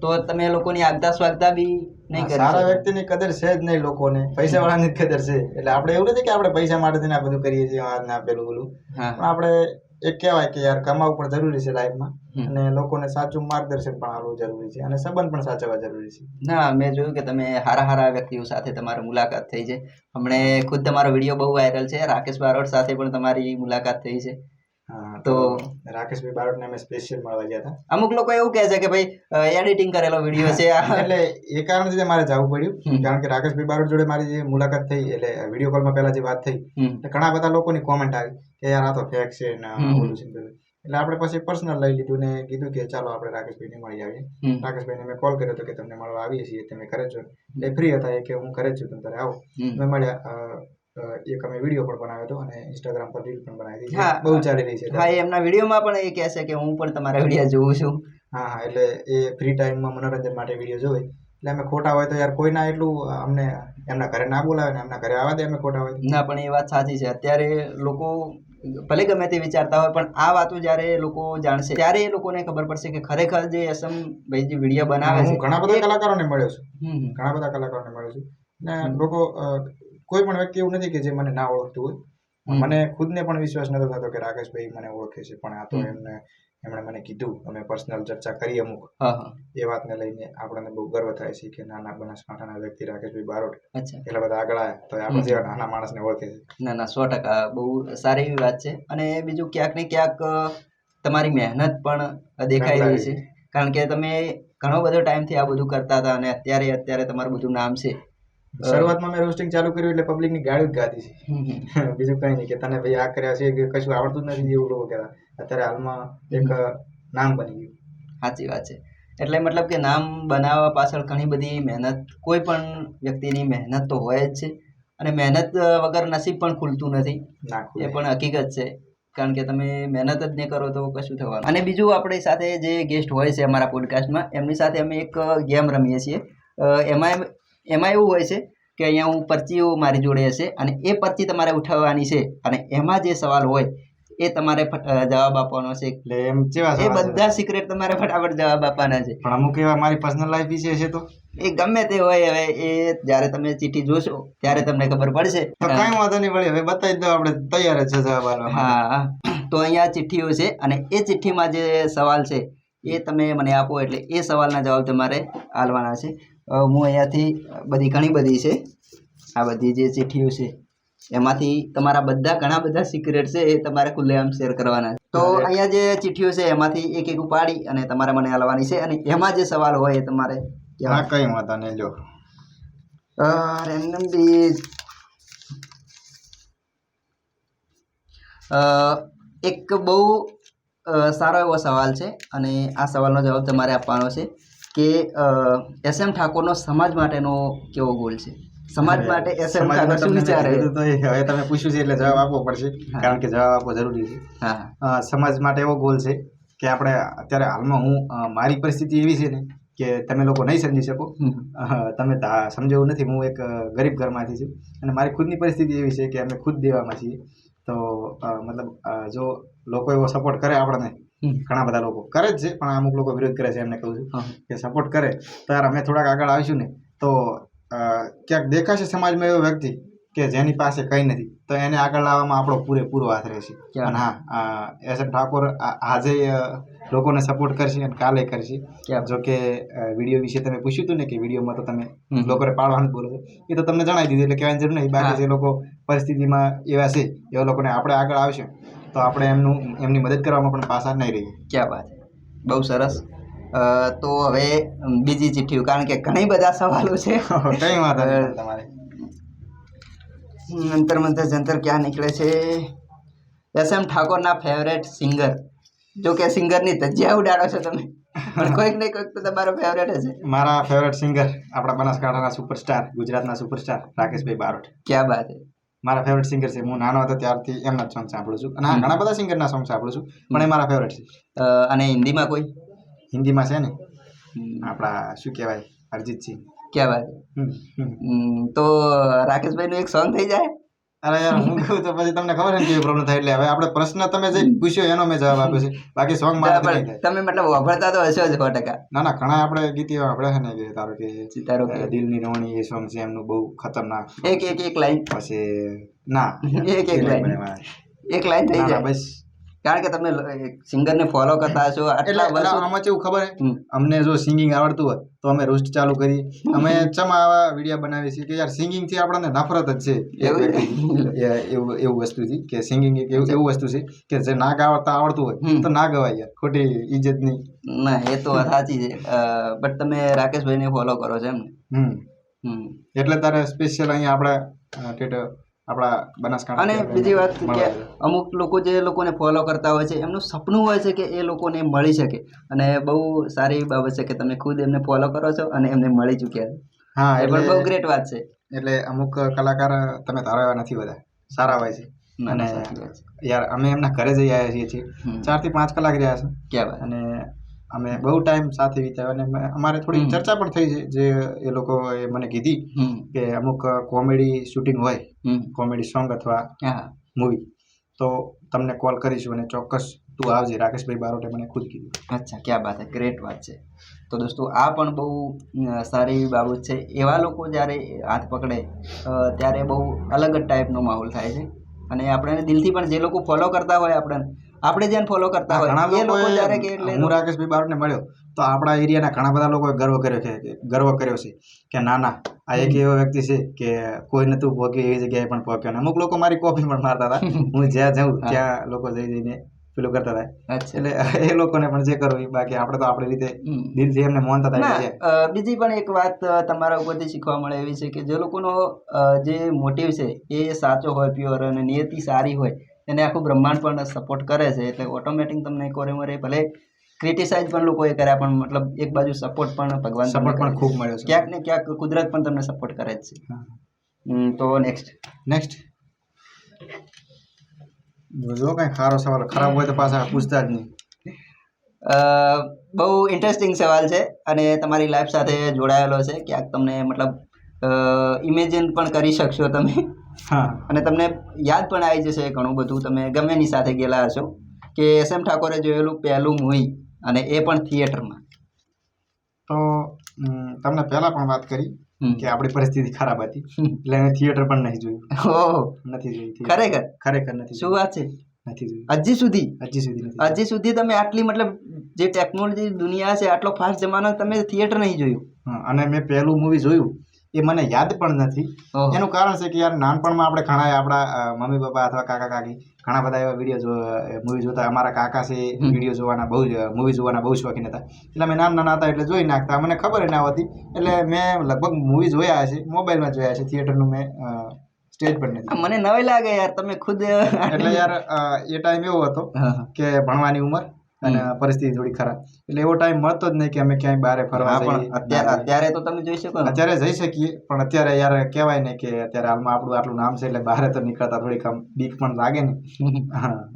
Speaker 1: તો તમે લોકોની આગતા સ્વાગતા બી નહીં કરી
Speaker 3: સારા
Speaker 1: શકો.
Speaker 3: વ્યક્તિની કદર છે જ નહીં લોકોને, પૈસા વાળાની જ કદર છે. એટલે આપણે એવું નથી કે આપણે પૈસા માટે આ બધું કરીએ છીએ, આ ના પેલું બોલું.
Speaker 1: હા.
Speaker 3: પણ આપણે એક કહેવાય કે યાર કમાવું પણ જરૂરી છે લાઈફમાં, અને લોકોને સાચું માર્ગદર્શન પણ આપવું જરૂરી છે, અને સંબંધ પણ સાચવવા જરૂરી છે.
Speaker 1: ના, મેં જોયું કે તમે હારા વ્યક્તિઓ સાથે તમારી મુલાકાત થઈ છે. હમણે ખુદ તમારો વિડીયો બહુ વાયરલ છે, રાકેશ બારોટ સાથે પણ તમારી મુલાકાત થઈ છે.
Speaker 3: હા,
Speaker 1: તો
Speaker 3: રાકેશભાઈ બારોટને અમે સ્પેશિયલ મળવા ગયા હતા.
Speaker 1: અમુક લોકો એવું કહે છે કે ભાઈ એડિટિંગ કરેલો વિડીયો છે આ.
Speaker 3: એટલે એ કારણથી મારે જવું પડ્યું, કારણ કે રાકેશભાઈ બારોટ જોડે મારી જે મુલાકાત થઈ, એટલે વિડીયો કોલમાં પહેલા જે વાત થઈ, ઘણા બધા લોકોની કોમેન્ટ આવી કે યાર આ તો ફેક છે ને ઓલું છે. એટલે આપણે પછી પર્સનલ લઈ લીધું ને કીધું કે ચાલો આપણે રાકેશભાઈને મળી આવીએ. રાકેશભાઈને મેં કોલ કર્યો હતો કે તમને મળવા આવીએ છીએ, તમે ઘરે છો? એટલે ફ્રી હતા કે હું ઘરે જ છું, તમે તારે આવો. મેં મળ્યા, એક અમે વિડીયો પણ બનાવ્યો હતો અને ઇન્સ્ટાગ્રામ પર રીલ પણ બનાવી હતી, બહુ ચાલી રહી છે.
Speaker 1: હા, એમના વિડીયોમાં પણ એ કહે છે કે હું પણ તમારા વિડીયો જોઉં છું.
Speaker 3: હા, એટલે એ ફ્રી ટાઈમમાં મનોરંજન માટે વિડીયો જોવે. એટલે અમે ખોટા હોય તો યાર કોઈના એટલું અમને એમના ઘરે ના બોલાવે ને એમના ઘરે આવવા દે અમે ખોટા હોય.
Speaker 1: ના, પણ એ વાત સાચી છે. અત્યારે લોકો ભલે ગમે તે વિચારતા હોય પણ આ વાતો જ્યારે લોકો જાણશે ત્યારે એ લોકોને ખબર પડશે કે ખરેખર જે એસએમ ભાઈ જે વિડીયો બનાવે છે.
Speaker 3: હું ઘણા બધા કલાકારોને મળ્યો છું, ઘણા બધા કલાકારોને મળ્યો છું, ને લોકો કોઈ પણ વ્યક્તિ એવું નથી કે જે મને ના ઓળખતું હોય. મને ખુદને પણ વિશ્વાસ નતો થતો કે રાકેશભાઈ મને ઓળખે છે, પણ આ તો એમણે મને કીધું, અમે પર્સનલ ચર્ચા કરી અમુક, એ વાતને લઈને આપણને બહુ ગર્વ થાય છે કે નાના બનાસકાંઠાના વ્યક્તિ રાકેશભાઈ બારોટ એટલા બધા આગળ આવ્યા તો આપણે જેવા નાના માણસને ઓળખે છે.
Speaker 1: ના, 100% બહુ સારી એવી વાત છે. અને બીજું ક્યાંક ને ક્યાંક તમારી મહેનત પણ દેખાઈ રહી છે, કારણ કે તમે ઘણો બધો ટાઈમથી આ બધું કરતા હતા અને અત્યારે તમારું બધું નામ છે.
Speaker 3: શરૂઆતમાં મેં રોસ્ટિંગ ચાલુ કર્યું એટલે પબ્લિકની ગાડી જ ગાતી છે, બીજું કઈ નહીં કે તને ભાઈ આ કર્યા છે કે કશું આવડતું જ નથી એવું લોકો કહેતા. અત્યારે હાલમાં એક નામ બની ગયું.
Speaker 1: સાચી વાત છે. એટલે મતલબ કે નામ બનાવવા પાછળ ઘણી બધી મહેનત, કોઈ પણ વ્યક્તિની મહેનત તો હોય જ છે, અને મહેનત વગર નસીબ પણ ખુલતું નથી, એ પણ હકીકત છે. કારણ કે તમે મહેનત જ નહીં કરો તો કશું થવાનું. અને બીજું આપણી સાથે જે ગેસ્ટ હોય છે અમારા પોડકાસ્ટમાં, એમની સાથે અમે એક ગેમ રમીએ છીએ. એમાં એવું હોય છે કે અહીંયા હું પરચીઓ મારી જોડે હશે અને એ પરચી તમારે ઉઠાવવાની છે, અને એમાં જે સવાલ હોય એ તમારે જવાબ આપવાનો છે.
Speaker 3: એટલે એમ કેવા
Speaker 1: એ બધા સિક્રેટ તમારે ફટાફટ જવાબ આપવાના છે.
Speaker 3: પણ અમુક એવા મારી પર્સનલ લાઈફ વિશે છે તો
Speaker 1: એ ગમે તે હોય, હવે એ જ્યારે તમે ચિઠ્ઠી જોશો ત્યારે તમને ખબર પડશે.
Speaker 3: તો કઈ વાંધો નહીં પડે, હવે બતાવી દો, આપણે તૈયાર જ છે જવાબ આપવા.
Speaker 1: હા, તો અહીંયા ચિઠ્ઠીઓ છે અને એ ચિઠ્ઠીમાં જે સવાલ છે એ તમે મને આપો એટલે એ સવાલના જવાબ તમારે આપવાના છે. હું અહીંયાથી ઘણી બધી છે, આ બધી જે ચિઠ્ઠીઓ છે એમાંથી તમારા ઘણા બધા સિક્રેટ છે એ તમારે ખુલ્લેઆમ શેર કરવાના છે. તો અહીંયા જે ચિઠ્ઠીઓ છે એમાંથી એક એક ઉપાડી અને તમારે મને આપવાની છે, અને એમાં જે સવાલ હોય એ તમારે
Speaker 3: કઈ વાંધો નહીં. લો
Speaker 1: રેન્ડમ બીજ એક બહુ સારો એવો સવાલ છે, અને આ સવાલનો જવાબ તમારે આપવાનો છે કે એસએમ ઠાકોરનો સમાજ માટેનો કેવો ગોલ છે? સમાજ માટે એસએમ ઠાકોર શું વિચારે?
Speaker 3: હવે તમે પૂછ્યું છે એટલે જવાબ આપવો પડશે, કારણ કે જવાબ આપવો જરૂરી છે. સમાજ માટે એવો ગોલ છે કે આપણે અત્યારે હાલમાં મારી પરિસ્થિતિ એવી છે ને કે તમે લોકો નહીં સમજી શકો, તમે સમજવું નથી. હું એક ગરીબ ઘરમાંથી છું અને મારી ખુદની પરિસ્થિતિ એવી છે કે અમે ખુદ દેવામાં છીએ. તો મતલબ જો લોકો એવો સપોર્ટ કરે આપણને, ઘણા બધા લોકો કરે જ છે પણ અમુક લોકો વિરોધ કરે છે, એમને કહું છું કે સપોર્ટ કરે તો યાર અમે થોડાક આગળ આવીશું ને તો
Speaker 2: ક્યાંક દેખાશે સમાજમાં એવો વ્યક્તિ કે જેની પાસે કંઈ નથી તો એને આગળ લાવવામાં આપણો પૂરેપૂરો હાથ રહેશે. અને હા, એસ.એમ. ઠાકોર આજે લોકોને સપોર્ટ કરશે અને કાલે કરશે. જો કે વિડીયો વિશે તમે પૂછ્યું હતું ને કે વિડીયોમાં તો તમે લોકોને પાડવાનું બોલો છો, એ તો તમને જણાવી દીધું એટલે કહેવાની જરૂર નહીં. બાકી જે લોકો પરિસ્થિતિમાં એવા છે એવા લોકોને આપણે આગળ આવશે તો આપણે એમની મદદ કરવામાં પણ પાછા નહીં રહીએ.
Speaker 1: ક્યાં વાત, બહુ સરસ. તો હવે બીજી ચિઠ્ઠીઓ, કારણ કે ઘણી બધા સવાલો છે.
Speaker 2: કઈ વાત નથી તમારે.
Speaker 1: અંતર મંતર જંતર ક્યાં નીકળે છે. એસ.એમ. ઠાકોરના ફેવરેટ સિંગર, જો કે સિંગરની ધજ્જા ઉડાડો છો તમે, પણ કોઈક ને કોઈક તો તમારો ફેવરેટ હશે.
Speaker 2: મારા ફેવરેટ સિંગર આપણા બનાસકાંઠાના સુપરસ્ટાર, ગુજરાતના સુપરસ્ટાર રાકેશભાઈ બારોટ.
Speaker 1: ક્યાં વાત છે.
Speaker 2: મારા ફેવરેટ સિંગર છે. હું નાનો હતો ત્યારથી એમના જ સોંગ સાંભળું છું અને હા, ઘણા બધા સિંગરના સોંગ સાંભળું છું, પણ એ મારા ફેવરેટ છે.
Speaker 1: અને હિન્દીમાં કોઈ?
Speaker 2: હિન્દીમાં છે ને આપણા શું કહેવાય, અરિજીતસિંહ.
Speaker 1: ક્યાં વાત છે. તો રાકેશભાઈનું એક સોંગ થઈ જાય.
Speaker 2: અરે યાર, હું કહું તો પછી તમને ખબર ને કેવી પ્રોબ્લેમ થાય. એટલે હવે આપણે પ્રશ્ન તમે જે પૂછ્યો એનો મેં જવાબ આપ્યો છે, બાકી સોંગ મારે નહીં થાય.
Speaker 1: તમે મતલબ વાપરતા તો હશો જ 100%.
Speaker 2: ના ના, ઘણા આપણે ગીતો આપણે છે ને કે તારો કે દિલની રોણી એ સોંગ છે એમનું, બહુ ખતરનાક.
Speaker 1: એક લાઈન
Speaker 2: પછી ના
Speaker 1: એક લાઈન થઈ જાય
Speaker 2: બસ.
Speaker 1: કારણ કે તમે સિંગરને ફોલો કરતા હશો આટલા
Speaker 2: એટલે
Speaker 1: વર્ષો.
Speaker 2: આમાં કેવું ખબર હે, અમને જો સિંગિંગ આવડતું હોય તો અમે રોસ્ટ ચાલુ કરીએ. અમે ચમા આવા વિડીયો બનાવીએ છીએ કે યાર સિંગિંગ થી આપણને નફરત જ છે એવું વસ્તુથી, કે સિંગિંગ એક એવું વસ્તુ છે કે જે ના ગાવતા આવડતું હોય તો ના ગવાય યાર, ખોટી ઇજ્જત નહીં.
Speaker 1: ના, એ તો સાચી છે. બટ તમે રાકેશભાઈને ફોલો કરો છો એમ ને?
Speaker 2: એટલે તારે સ્પેશિયલ અહીંયા આપણા બનાસકાંઠા.
Speaker 1: અને બીજી વાત કે અમુક લોકો જે લોકોને ફોલો કરતા હોય છે એમનું સપનું હોય છે કે એ લોકોને મળી શકે, અને બહુ સારી બાબત છે કે તમે ખુદ એમને ફોલો કરો છો અને એમને મળી ચૂક્યા છે.
Speaker 2: હા,
Speaker 1: એ પણ બહુ ગ્રેટ વાત છે.
Speaker 2: એટલે અમુક કલાકાર તમે ધારો એવા નથી, બધા સારા હોય છે. અને યાર અમે એમના ઘરે જઈ આવ્યા છીએ 4 થી 5 કલાક રહ્યા છે.
Speaker 1: ક્યાં વાત.
Speaker 2: અને અમે બહુ ટાઈમ સાથે વિતાવ્યો અને અમારે થોડી ચર્ચા પણ થઈ છે, જે એ લોકોએ મને કીધી કે અમુક કોમેડી શૂટિંગ હોય, કોમેડી સોંગ અથવા મૂવી, તો તમને કોલ કરીશું અને ચોક્કસ તું આવજે. રાકેશભાઈ બારોટે મને ખુદ કીધું.
Speaker 1: અચ્છા, ક્યાં વાત છે, ગ્રેટ વાત છે. તો દોસ્તો આ પણ બહુ સારી બાબત છે. એવા લોકો જ્યારે હાથ પકડે ત્યારે બહુ અલગ જ ટાઈપનો માહોલ થાય છે. અને આપણે દિલથી પણ જે લોકો ફોલો કરતા હોય આપણે જેને ફોલો કરતા હોય એ લોકો જ્યારે કે એટલે
Speaker 2: હું રાકેશભાઈ બારોટને મળ્યો તો આપણા એરિયાના ઘણા બધા લોકોએ ગર્વ કર્યો છે કે ના ના, આ એક એવો વ્યક્તિ છે કે કોઈ નતું પહોંચ્યું એવી જગ્યાએ પણ પહોંચ્યો. અને અમુક લોકો મારી કોપી પણ મારતા હતા. હું જ્યાં જાઉં ત્યાં લોકો જઈને પેલું કરતા હતા. એટલે એ લોકોને પણ જે કરવું, બાકી આપણે તો આપણી રીતે દિલથી એમને માનતા હતા.
Speaker 1: બીજી પણ એક વાત તમારા ઉપરથી શીખવા મળે એવી છે કે જે લોકોનો જે મોટિવ છે એ સાચો હોય, પ્યોર, અને નિયતિ સારી હોય, એને આખું બ્રહ્માંડ પણ સપોર્ટ કરે છે. એટલે ઓટોમેટિક તમને કોરેમરે ભલે ક્રિટિસાઇઝ પણ લોકોએ કર્યા, પણ મતલબ એક બાજુ સપોર્ટ પણ ભગવાન
Speaker 2: સપોર્ટ પણ ખૂબ મળ્યો છે.
Speaker 1: ક્યાંક ને ક્યાંક કુદરત પણ તમને સપોર્ટ કરે જ છે. તો નેક્સ્ટ
Speaker 2: જો કઈ સારો સવાલ, ખરાબ હોય તો પાછા પૂછતા જ નહીં.
Speaker 1: બહુ ઇન્ટરેસ્ટિંગ સવાલ છે અને તમારી લાઈફ સાથે જોડાયેલો છે. ક્યાંક તમને મતલબ ઇમેજિન પણ કરી શકશો તમે. અને તમને યાદ પણ આવી જશે ઘણું બધું. તમે ગમે એની સાથે ગયેલા હશો કે એસ.એમ. ઠાકોરે જોયેલું પહેલું મૂવી, અને એ પણ થિયેટરમાં.
Speaker 2: તો તમને પહેલા પણ વાત કરી કે આપણી પરિસ્થિતિ ખરાબ હતી, એટલે મેં થિયેટર પણ નહીં જોયું. નથી જોયું. ખરેખર નથી.
Speaker 1: શું વાત છે.
Speaker 2: નથી જોયું.
Speaker 1: હજી સુધી તમે આટલી મતલબ જે ટેકનોલોજી દુનિયા છે, આટલો ફાસ્ટ જમાનો, તમે થિયેટર નહીં જોયું.
Speaker 2: અને મેં પહેલું મૂવી જોયું એ મને યાદ પણ નથી. એનું કારણ છે કે યાર નાનપણમાં આપણે ઘણા આપણા મમ્મી પપ્પા અથવા કાકા કાકી ઘણા બધા એવા વિડીયો મૂવી જોતા. અમારા કાકા છે વિડીયો જોવાના બહુ જ, મૂવી જોવાના બહુ શોખીન હતા. એટલે અમે નાના હતા એટલે જોઈ નાખતા, મને ખબર ના હોતી. એટલે મેં લગભગ મૂવી જોયા છે, મોબાઈલમાં જોયા છે, થિયેટરનું મેં સ્ટેજ પર નથી.
Speaker 1: મને નવાઈ લાગે યાર, તમે ખુદ.
Speaker 2: એટલે યાર એ ટાઈમ એવો હતો કે ભણવાની ઉંમર અને પરિસ્થિતિ થોડી ખરાબ, એટલે એવો ટાઈમ મળતો જ નહીં કે અમે ક્યાંય બહાર ફરવા જઈએ.
Speaker 1: અત્યારે તો તમે જોઈ શકો,
Speaker 2: અત્યારે જઈ શકીએ, પણ અત્યારે યાર કહેવાય ને કે અત્યારે હાલમાં આપણું આટલું નામ છે એટલે બહાર તો નીકળતા થોડીક બીક પણ લાગે ને.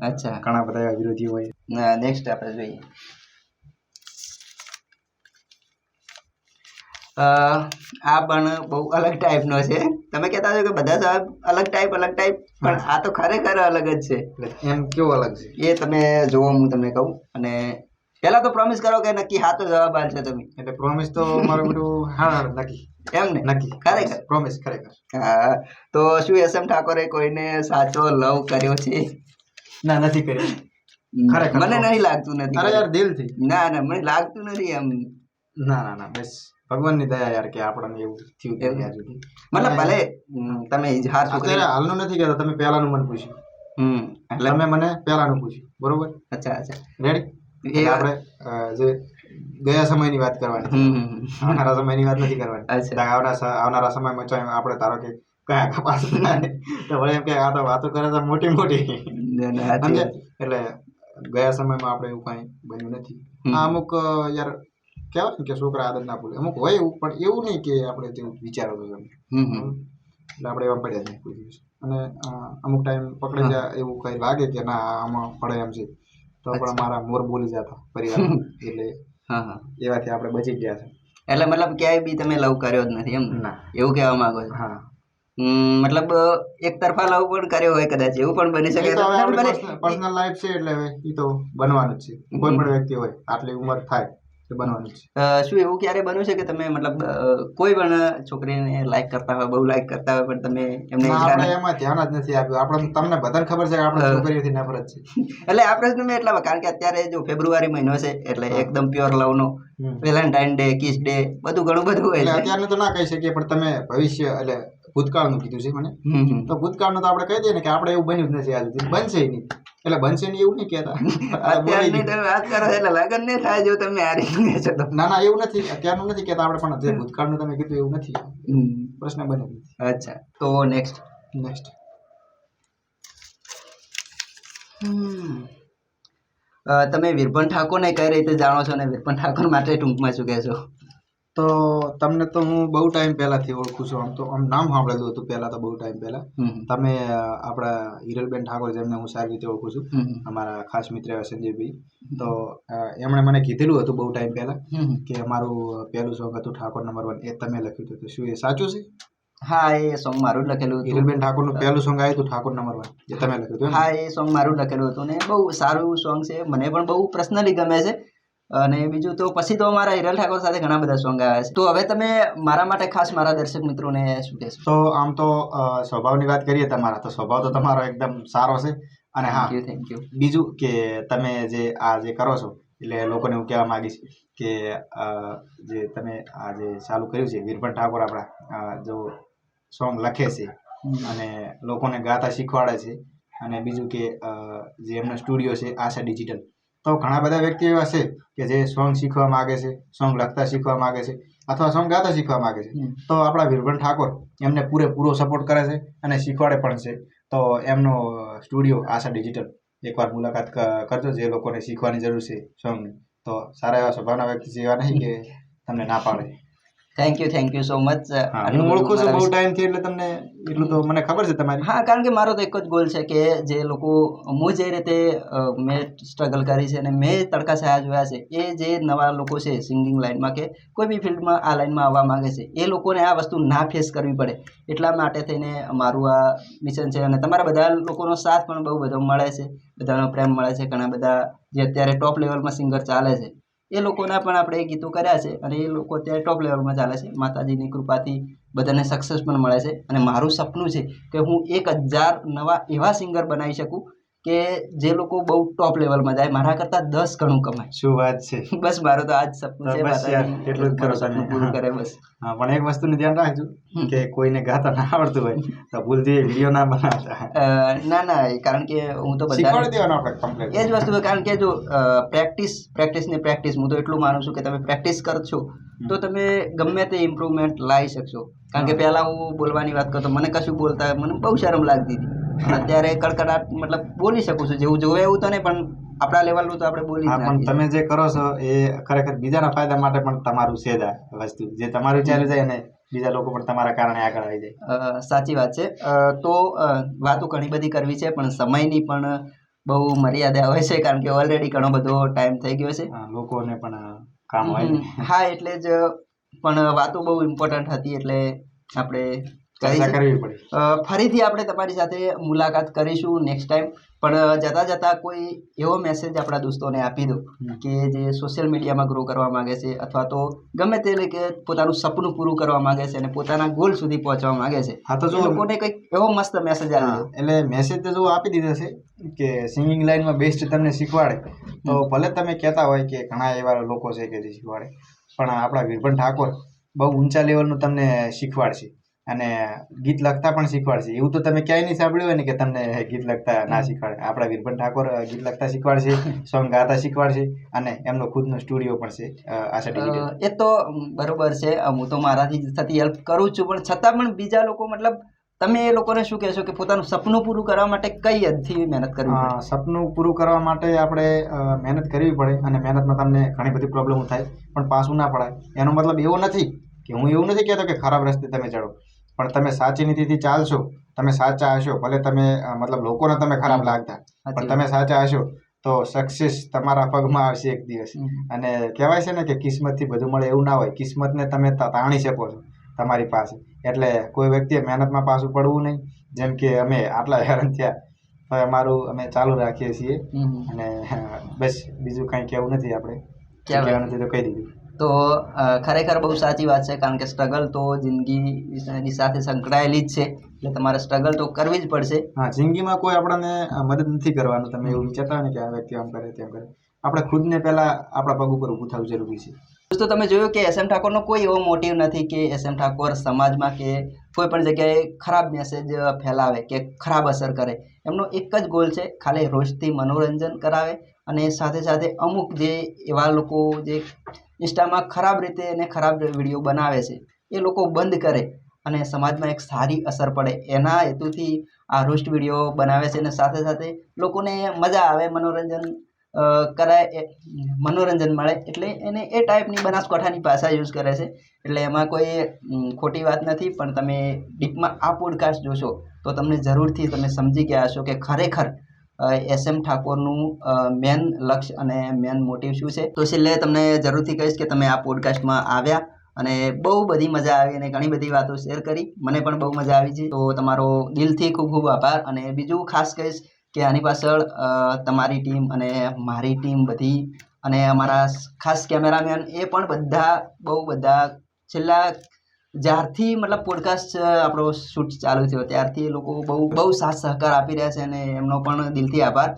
Speaker 1: અચ્છા,
Speaker 2: ઘણા બધા એવા વિરોધી હોય.
Speaker 1: નેક્સ્ટ આપણે જોઈએ. આ પણ બહુ અલગ ટાઈપનો છે. તમે કહેતા છો કે બધા સાહેબ અલગ ટાઈપ, પણ આ તો ખરેખર અલગ જ છે.
Speaker 2: એમ કેવું અલગ છે
Speaker 1: એ તમે જોવો, હું તમને કહું. અને પહેલા તો પ્રોમિસ કરો કે નક્કી હા તો જવાબ આપશે તમે.
Speaker 3: એટલે પ્રોમિસ તો મારું બધું હા નક્કી
Speaker 1: એમ ને?
Speaker 3: નક્કી
Speaker 1: ખરેખર?
Speaker 3: પ્રોમિસ ખરેખર.
Speaker 1: હા. તો શું SM ઠાકોરે કોઈને સાચો લવ કર્યો છે?
Speaker 3: ના નથી કર્યું. ખરેખર
Speaker 1: મને
Speaker 3: તો.
Speaker 1: નહીં લાગતું નથી
Speaker 3: અરે યાર
Speaker 1: કર્યું.
Speaker 3: દિલથી.
Speaker 1: ના મને લાગતું નથી એમ.
Speaker 3: ના બસ ભગવાનની દયા યાર કે આપણને એવું થયું
Speaker 1: એવું?
Speaker 3: ત્યાં સુધી.
Speaker 1: મતલબ
Speaker 3: અને
Speaker 1: ભલે તમે ઇજહાર છોકરી
Speaker 3: અત્યારે હાલનું નથી કહેતા, તમે પહેલાનું મને પૂછ્યું.
Speaker 1: એટલે
Speaker 3: તમે મને પહેલાનું પૂછ્યું બરોબર.
Speaker 1: અચ્છા
Speaker 3: રેડી?
Speaker 1: એ
Speaker 3: એટલે આપણે જે ગયા સમયની વાત કરવાની છે. આવનારા સમયની વાત નથી કરવાની.
Speaker 1: અચ્છા.
Speaker 3: આવનારા સમયમાં ચાહે આપણે ધારો કે કયા કપાસ તો વળી એમ કે આ તો વાતો કરે છે મોટી સમજે? એટલે ગયા સમયમાં આપણે એવું કાંઈ બન્યું નથી. આ અમુક યાર કહેવાય ને કે છોકરા આદત ના ભૂલે, અમુક હોય એવું, પણ એવું નહીં કે આપણે તેવું વિચારો છો તમે. એટલે આપણે એવા પડ્યા જ નહીં કોઈ દિવસ. અને અમુક ટાઈમ પકડી જાય એવું કંઈ લાગે કે ના આમાં પડે એમ છે, તો પણ મારા મોર બોલી જતા પરિવાર. એટલે એવાથી આપણે બચી ગયા છે.
Speaker 1: એટલે મતલબ ક્યાંય બી તમે લવ કર્યો જ નથી એમ?
Speaker 3: ના.
Speaker 1: એવું કહેવા માંગો છો?
Speaker 3: હા.
Speaker 1: મતલબ એક તરફા લવ પણ કર્યો હોય કદાચ, એવું પણ બની શકે.
Speaker 3: પર્સનલ લાઈફ છે એટલે હવે એ તો બનવાનું જ છે. કોઈ પણ વ્યક્તિ હોય આટલી ઉંમર થાય તો બનવાનું જ છે.
Speaker 1: શું એવું ક્યારે બન્યું છે કે તમે મતલબ કોઈ પણ છોકરીને લાઈક કરતા હોય, બહુ લાઈક કરતા હોય, પણ તમે એમને
Speaker 3: આપણે એમાં ધ્યાન જ નથી આપ્યું. આપણે તમને બધાને ખબર છે કે આપણે છોકરીઓથી નફરત છે.
Speaker 1: એટલે આ પ્રશ્ન મેં એટલા કારણ કે અત્યારે જો ફેબ્રુઆરી મહિનો છે એટલે એકદમ પ્યોર લવ નો વેલેન્ટાઇન ડે, કિસ ડે, બધું ઘણું બધું હોય છે.
Speaker 3: અત્યારનું તો ના કહી શકીએ, પણ તમે ભવિષ્ય એટલે ભૂતકાળનું કીધું છે મને, તો ભૂતકાળનું તો આપણે કહી દઈએ ને કે આપણે એવું બન્યું જ નથી, આજ સુધી બનશે નહીં. એટલે બનશે નહીં એવું નહીં કહેતા.
Speaker 1: અત્યારની તમે વાત કરો એટલે લગ્ન નહીં થાય જો તમે આ રીતે છો તો.
Speaker 3: ના એવું નથી, અત્યારનું નથી કહેતા આપણે, પણ જે ભૂતકાળનું તમે કીધું એવું નથી. પ્રશ્ન બને.
Speaker 1: અચ્છા, તો નેક્સ્ટ તમે વિરપન ઠાકોરને કઈ રીતે જાણો છો અને વિરપન ઠાકોર માટે ટૂંકમાં શું કહેશો?
Speaker 3: તો તમને તો હું બહુ ટાઈમ પહેલાથી ઓળખું છું. આમ તો નામ સાંભળેલું હતું પહેલા તો, બહુ ટાઈમ પહેલા. તમે આપણા હિરલબેન ઠાકોર, જેમને હું સારી રીતે ઓળખું છું, અમારા ખાસ મિત્ર એવા સંજયભાઈ, તો એમણે મને કીધેલું હતું બહુ ટાઈમ પહેલા કે અમારું પહેલું સોંગ હતું ઠાકોર નંબર 1, એ તમે લખ્યું હતું. શું એ સાચું છે?
Speaker 1: હા, એ સોંગ મારું જ લખેલું હતું.
Speaker 3: હિરલબેન ઠાકોરનું પહેલું સોંગ આવ્યું હતું ઠાકોર નંબર 1, જે તમે લખ્યું હતું.
Speaker 1: હા, એ સોંગ મારું જ લખેલું હતું ને બહુ સારું સોંગ છે, મને પણ બહુ પર્સનલી ગમે છે. અને બીજું તો પછી તો મારા હિરલ ઠાકોર સાથે ઘણા બધા સોંગ આવ્યા છે. તો હવે તમે મારા માટે ખાસ મારા દર્શક મિત્રોને શું કહેશો?
Speaker 3: તો આમ તો સ્વભાવની વાત કરીએ તમારા, તો સ્વભાવ તો તમારો એકદમ સારો છે. અને હા,
Speaker 1: થેન્ક યુ.
Speaker 3: બીજું કે તમે જે કરો છો, એટલે લોકોને હું કહેવા માંગીશ કે જે તમે આ જે ચાલુ કર્યું છે, વિરપન ઠાકોર આપણા જો સોંગ લખે છે અને લોકોને ગાતા શીખવાડે છે, અને બીજું કે જે એમનો સ્ટુડિયો છે આશા ડિજિટલ, તો ઘણા બધા વ્યક્તિઓ એવા છે કે જે સોંગ શીખવા માંગે છે, સોંગ લખતા શીખવા માંગે છે, અથવા સોંગ ગાતા શીખવા માંગે છે. તો આપણા વિરપન ઠાકોર એમને પૂરેપૂરો સપોર્ટ કરે છે અને શીખવાડે પણ છે. તો એમનો સ્ટુડિયો આશા ડિજિટલ એકવાર મુલાકાત કરજો, જે લોકોને શીખવાની જરૂર છે સોંગની. તો સારા એવા સ્વભાવના વ્યક્તિ છે, એવા નહીં કે તમને ના પાડે.
Speaker 1: Thank you so much.
Speaker 3: હું ઓળખું છું બહુ ટાઈમથી, એટલે તમને એટલું તો મને ખબર છે તમારી.
Speaker 1: હા, કારણ કે મારો તો એક જ ગોલ છે કે જે લોકો હું જે રીતે મેં સ્ટ્રગલ કરી છે અને મેં તડકા છાયા જોયા છે, એ જે નવા લોકો છે સિંગિંગ લાઈનમાં કે કોઈ બી ફિલ્ડમાં આ લાઈનમાં આવવા માંગે છે, એ લોકોને આ વસ્તુ ના ફેસ કરવી પડે, એટલા માટે થઈને મારું આ મિશન છે. અને તમારા બધા લોકોનો સાથ પણ બહુ બધો મળે છે, બધાનો પ્રેમ મળે છે. ઘણા બધા જે અત્યારે ટોપ લેવલમાં સિંગર ચાલે છે, એ લોકોના પણ આપણે ગીતો કર્યા છે અને એ લોકો અત્યારે ટોપ લેવલમાં ચાલે છે. માતાજીની કૃપાથી બધાને સક્સેસ પણ મળે છે. અને મારું સપનું છે કે હું 1000 નવા એવા સિંગર બનાવી શકું કે જે લોકો બહુ ટોપ લેવલમાં જાય, મારા કરતાં 10 ગણું કમાય.
Speaker 3: શું વાત છે!
Speaker 1: બસ મારું તો આ જ સપનું છે.
Speaker 3: બસ યાર, એટલું જ કરો તમે.
Speaker 1: પૂરું કરે બસ.
Speaker 3: હા, પણ એક વસ્તુનું ધ્યાન રાખજો કે કોઈને ગાતા ના આવડતું હોય તો ભૂલથી વિડીયો ના બનાવતા.
Speaker 1: ના, કારણ કે હું તો
Speaker 3: શીખવાડી દેવાનો આપણે કમ્પ્લીટ.
Speaker 1: એ જ વસ્તુ, કારણ કે જો પ્રેક્ટિસ હું તો એટલું માનું છું કે તમે પ્રેક્ટિસ કરશો તો તમે ગમે તે ઇમ્પ્રુવમેન્ટ લાવી શકશો. કારણ કે પહેલા હું બોલવાની વાત કરતો, મને કશું બોલતા મને બહુ શરમ લાગતી હતી. અત્યારે કડકડાટ મતલબ બોલી શકું છું, જેવું જોવે એવું તો નહીં, પણ આપણા લેવલનું તો આપણે બોલી જ
Speaker 3: પણ તમે જે કરો છો એ ખરેખર બીજાના ફાયદા માટે પણ તમારું છે જ આ વસ્તુ, જે તમારું ચાલી જાય અને બીજા લોકો પણ તમારા કારણે આગળ આવી જાય.
Speaker 1: સાચી વાત છે. તો વાતો ઘણી બધી કરવી છે, પણ સમયની પણ બહુ મર્યાદા હોય છે, કારણ કે ઓલરેડી ઘણો બધો ટાઈમ થઈ ગયો છે.
Speaker 3: લોકોને પણ કામ હોય.
Speaker 1: હા, એટલે જ. પણ વાતો બહુ ઇમ્પોર્ટન્ટ હતી, એટલે આપણે
Speaker 2: ચર્ચા કરવી પડી.
Speaker 1: ફરીથી આપણે તમારી સાથે મુલાકાત કરીશું નેક્સ્ટ ટાઈમ. પણ જતા જતા કોઈ એવો મેસેજ આપણા દોસ્તોને આપી દો કે જે સોશિયલ મીડિયામાં ગ્રો કરવા માંગે છે અથવા તો ગમે તે કે પોતાનું સપનું પૂરું કરવા માંગે છે અને પોતાના ગોલ સુધી પહોંચવા માંગે છે.
Speaker 2: હા તો
Speaker 1: એ
Speaker 2: જો
Speaker 1: લોકોને કંઈક એવો મસ્ત મેસેજ
Speaker 2: હા,
Speaker 1: આવી દો.
Speaker 2: એટલે મેસેજ તો જો આપી દીધો છે કે સિંગિંગ લાઈનમાં બેસ્ટ તમને શીખવાડે તો ભલે તમે કહેતા હોય કે ઘણા એવા લોકો છે કે જે શીખવાડે, પણ આપણા વીરભન ઠાકોર બહુ ઊંચા લેવલનું તમને શીખવાડશે અને ગીત લખતા પણ શીખવાડશે. એવું તો તમે ક્યાંય નહીં સાંભળ્યું હોય ને કે તમને ગીત લખતા ના શીખવાડે. આપણા વીરભન ઠાકોર ગીત લખતા શીખવાડશે, સોંગ ગાતા શીખવાડશે અને એમનો ખુદનો સ્ટુડિયો પણ છે આશા ડિજિટલ.
Speaker 1: એ તો બરોબર છે. હું તો મારાથી થતી હેલ્પ કરું છું, પણ છતાં પણ બીજા લોકો મતલબ તમે એ લોકોને શું કહેશો કે પોતાનું સપનું પૂરું કરવા માટે કઈ હદથી મહેનત કરવી પડે?
Speaker 2: સપનું પૂરું કરવા માટે આપણે મહેનત કરવી પડે અને મહેનતમાં તમને ઘણી બધી પ્રોબ્લેમો થાય પણ પાછું ના પડાય. એનો મતલબ એવો નથી કે હું એવું નથી કહેતો કે ખરાબ રસ્તે તમે ચડો, પણ તમે સાચી નીતિથી ચાલશો, તમે સાચા હશો, ભલે તમે મતલબ લોકોને તમે ખરાબ લાગતા, પણ તમે સાચા હશો તો સક્સેસ તમારા પગમાં આવશે એક દિવસ. અને કહેવાય છે ને કે કિસ્મતથી બધું મળે એવું ના હોય. કિસ્મતને તમે તાણી શકો છો તમારી પાસે. એટલે કોઈ વ્યક્તિએ મહેનતમાં પાછું પડવું નહીં. જેમ કે અમે આટલા હેરાન થયા તો અમારું અમે ચાલુ રાખીએ છીએ અને બસ બીજું કંઈ કહેવું નથી. આપણે કહેવાનું નથી તો કહી દીધું.
Speaker 1: તો ખરેખર બહુ સાચી વાત છે, કારણ કે સ્ટ્રગલ તો જિંદગીની સાથે સંકળાયેલી જ છે, એટલે તમારે સ્ટ્રગલ તો કરવી જ પડશે.
Speaker 2: હા, જિંદગીમાં કોઈ આપણને મદદ નથી કરવાનું. તમે એવું વિચારતા હોય ને કે આ વ્યક્તિ આમ કરે તેમ કરે. આપણે ખુદને પહેલા આપણા પગ ઉપર ઊભું થવું જરૂરી છે.
Speaker 1: દોસ્તો તમે જોયું કે SM ઠાકોરનો કોઈ એવો મોટિવ નથી કે SM ઠાકોર સમાજમાં કે કોઈ પણ જગ્યાએ ખરાબ મેસેજ ફેલાવે કે ખરાબ અસર કરે. એમનો એક જ ગોલ છે, ખાલી રોજથી મનોરંજન કરાવે અને સાથે સાથે અમુક જે એવા લોકો જે ઇન્સ્ટામાં ખરાબ રીતે અને ખરાબ વિડીયો બનાવે છે એ લોકો બંધ કરે અને સમાજમાં એક સારી અસર પડે એના હેતુથી આ રોસ્ટ વિડીયો બનાવે છે. અને સાથે સાથે લોકોને મજા આવે, કરાય, મનોરંજન મળે, એટલે એને એ ટાઈપની બનાસકાંઠાની ભાષા યુઝ કરે છે. એટલે એમાં કોઈ ખોટી વાત નથી. પણ તમે ડીપમાં આ પોડકાસ્ટ જોશો તો તમને જરૂરથી તમે સમજી ગયા હશો કે ખરેખર SM ઠાકોરનું મેન લક્ષ્ય અને મેન મોટિવ શું છે. તો છેલ્લે તમને જરૂરથી કહીશ કે તમે આ પોડકાસ્ટમાં આવ્યા અને બહુ બધી મજા આવી અને ઘણી બધી વાતો શેર કરી. મને પણ બહુ મજા આવી છે. તો તમારો દિલથી ખૂબ ખૂબ આભાર. અને બીજું ખાસ કહીશ કે આની પાછળ તમારી ટીમ અને મારી ટીમ બધી અને અમારા ખાસ કેમેરામેન એ પણ બધા છેલ્લા જ્યારથી મતલબ પોડકાસ્ટ આપણો શૂટ ચાલુ થયો ત્યારથી એ લોકો બહુ સાથ સહકાર આપી રહ્યા છે અને એમનો પણ દિલથી આભાર.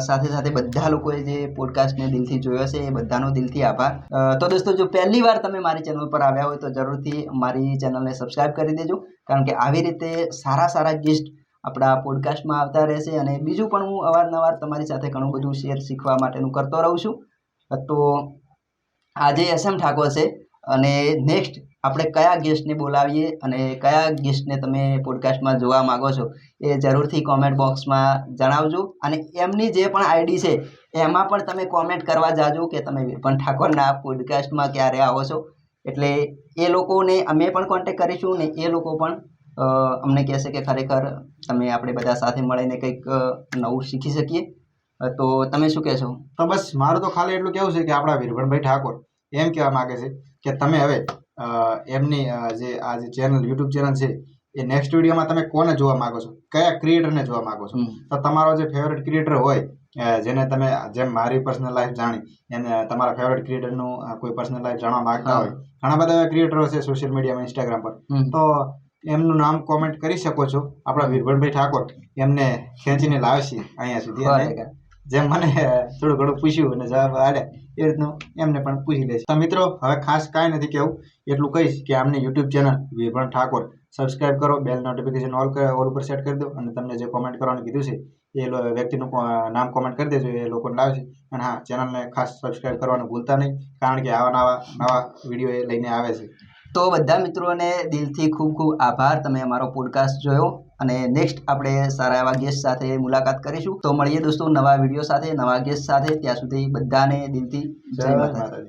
Speaker 1: સાથે સાથે બધા લોકોએ જે પોડકાસ્ટને દિલથી જોયો છે એ બધાનો દિલથી આભાર. તો દોસ્તો જો પહેલી વાર તમે મારી ચેનલ પર આવ્યા હોય તો જરૂરથી મારી ચેનલને સબસ્ક્રાઈબ કરી દેજો, કારણ કે આવી રીતે સારા ગેસ્ટ આપણા પોડકાસ્ટમાં આવતા રહેશે. અને બીજું પણ હું અવારનવાર તમારી સાથે ઘણું બધું શેર શીખવા માટેનું કરતો રહું છું. તો આજે SM ઠાકોર છે અને નેક્સ્ટ આપણે કયા ગેસ્ટને બોલાવીએ અને કયા ગેસ્ટને તમે પોડકાસ્ટમાં જોવા માગો છો એ જરૂરથી કોમેન્ટ બોક્સમાં જણાવજો. અને એમની જે પણ આઈડી છે એમાં પણ તમે કોમેન્ટ કરવા જાજો કે તમે વીરભન ઠાકોરના પોડકાસ્ટમાં ક્યારે આવો છો. એટલે એ લોકોને અમે પણ કોન્ટેક્ટ કરીશું ને એ લોકો પણ અમને કહેશે કે ખરેખર આપણે બધા સાથે મળીને કંઈક નવું શીખી શકીએ. તો તમે શું કહેશો?
Speaker 2: તો બસ મારું તો ખાલી એટલું કહેવું છે કે આપણા વીરભનભાઈ ઠાકોર એમ કહેવા માંગે છે કે તમે હવે એમની જે આ જે યુટ્યુબ ચેનલ છે એ નેક્સ્ટ વિડીયોમાં તમે કોને જોવા માંગો છો, કયા ક્રિએટરને જોવા માંગો છો. તો તમારો જે ફેવરેટ ક્રિએટર હોય જેને તમે જેમ મારી પર્સનલ લાઈફ જાણી એને તમારા ફેવરેટ ક્રિએટરનું કોઈ પર્સનલ લાઈફ જાણવા માંગતા હોય, ઘણા બધા એવા ક્રિએટરો છે સોશિયલ મીડિયામાં, ઇન્સ્ટાગ્રામ પર, તો એમનું નામ કોમેન્ટ કરી શકો છો. આપણા વીરભનભાઈ ઠાકોર એમને ખેંચીને લાવશે અહીંયા સુધી. અને જેમ મને થોડું ઘણું પૂછ્યું અને જવાબ આવ્યા એ રીતનું એમને પણ પૂછી લેશે. તો મિત્રો હવે ખાસ કાંઈ નથી કહેવું, એટલું કહીશ કે આમની યુટ્યુબ ચેનલ વીરભન ઠાકોર સબસ્ક્રાઇબ કરો, બેલ નોટિફિકેશન ઓલ ઉપર સેટ કરી દો અને તમને જે કોમેન્ટ કરવાનું કીધું છે એ વ્યક્તિનું નામ કોમેન્ટ કરી દેજો, એ લોકોને લાવશે. અને હા, ચેનલને ખાસ સબસ્ક્રાઇબ કરવાનું ભૂલતા નહીં, કારણ કે આવા નવા વિડીયો એ લઈને આવે છે.
Speaker 1: તો બધા મિત્રોને દિલથી ખૂબ ખૂબ આભાર, તમે અમારો પોડકાસ્ટ જોયો. અને નેક્સ્ટ આપણે સારા એવા ગેસ્ટ સાથે મુલાકાત કરીશું. તો મળીએ દોસ્તો નવા વિડીયો સાથે, નવા ગેસ્ટ સાથે. ત્યાં સુધી બધાને દિલથી જય માતાજી.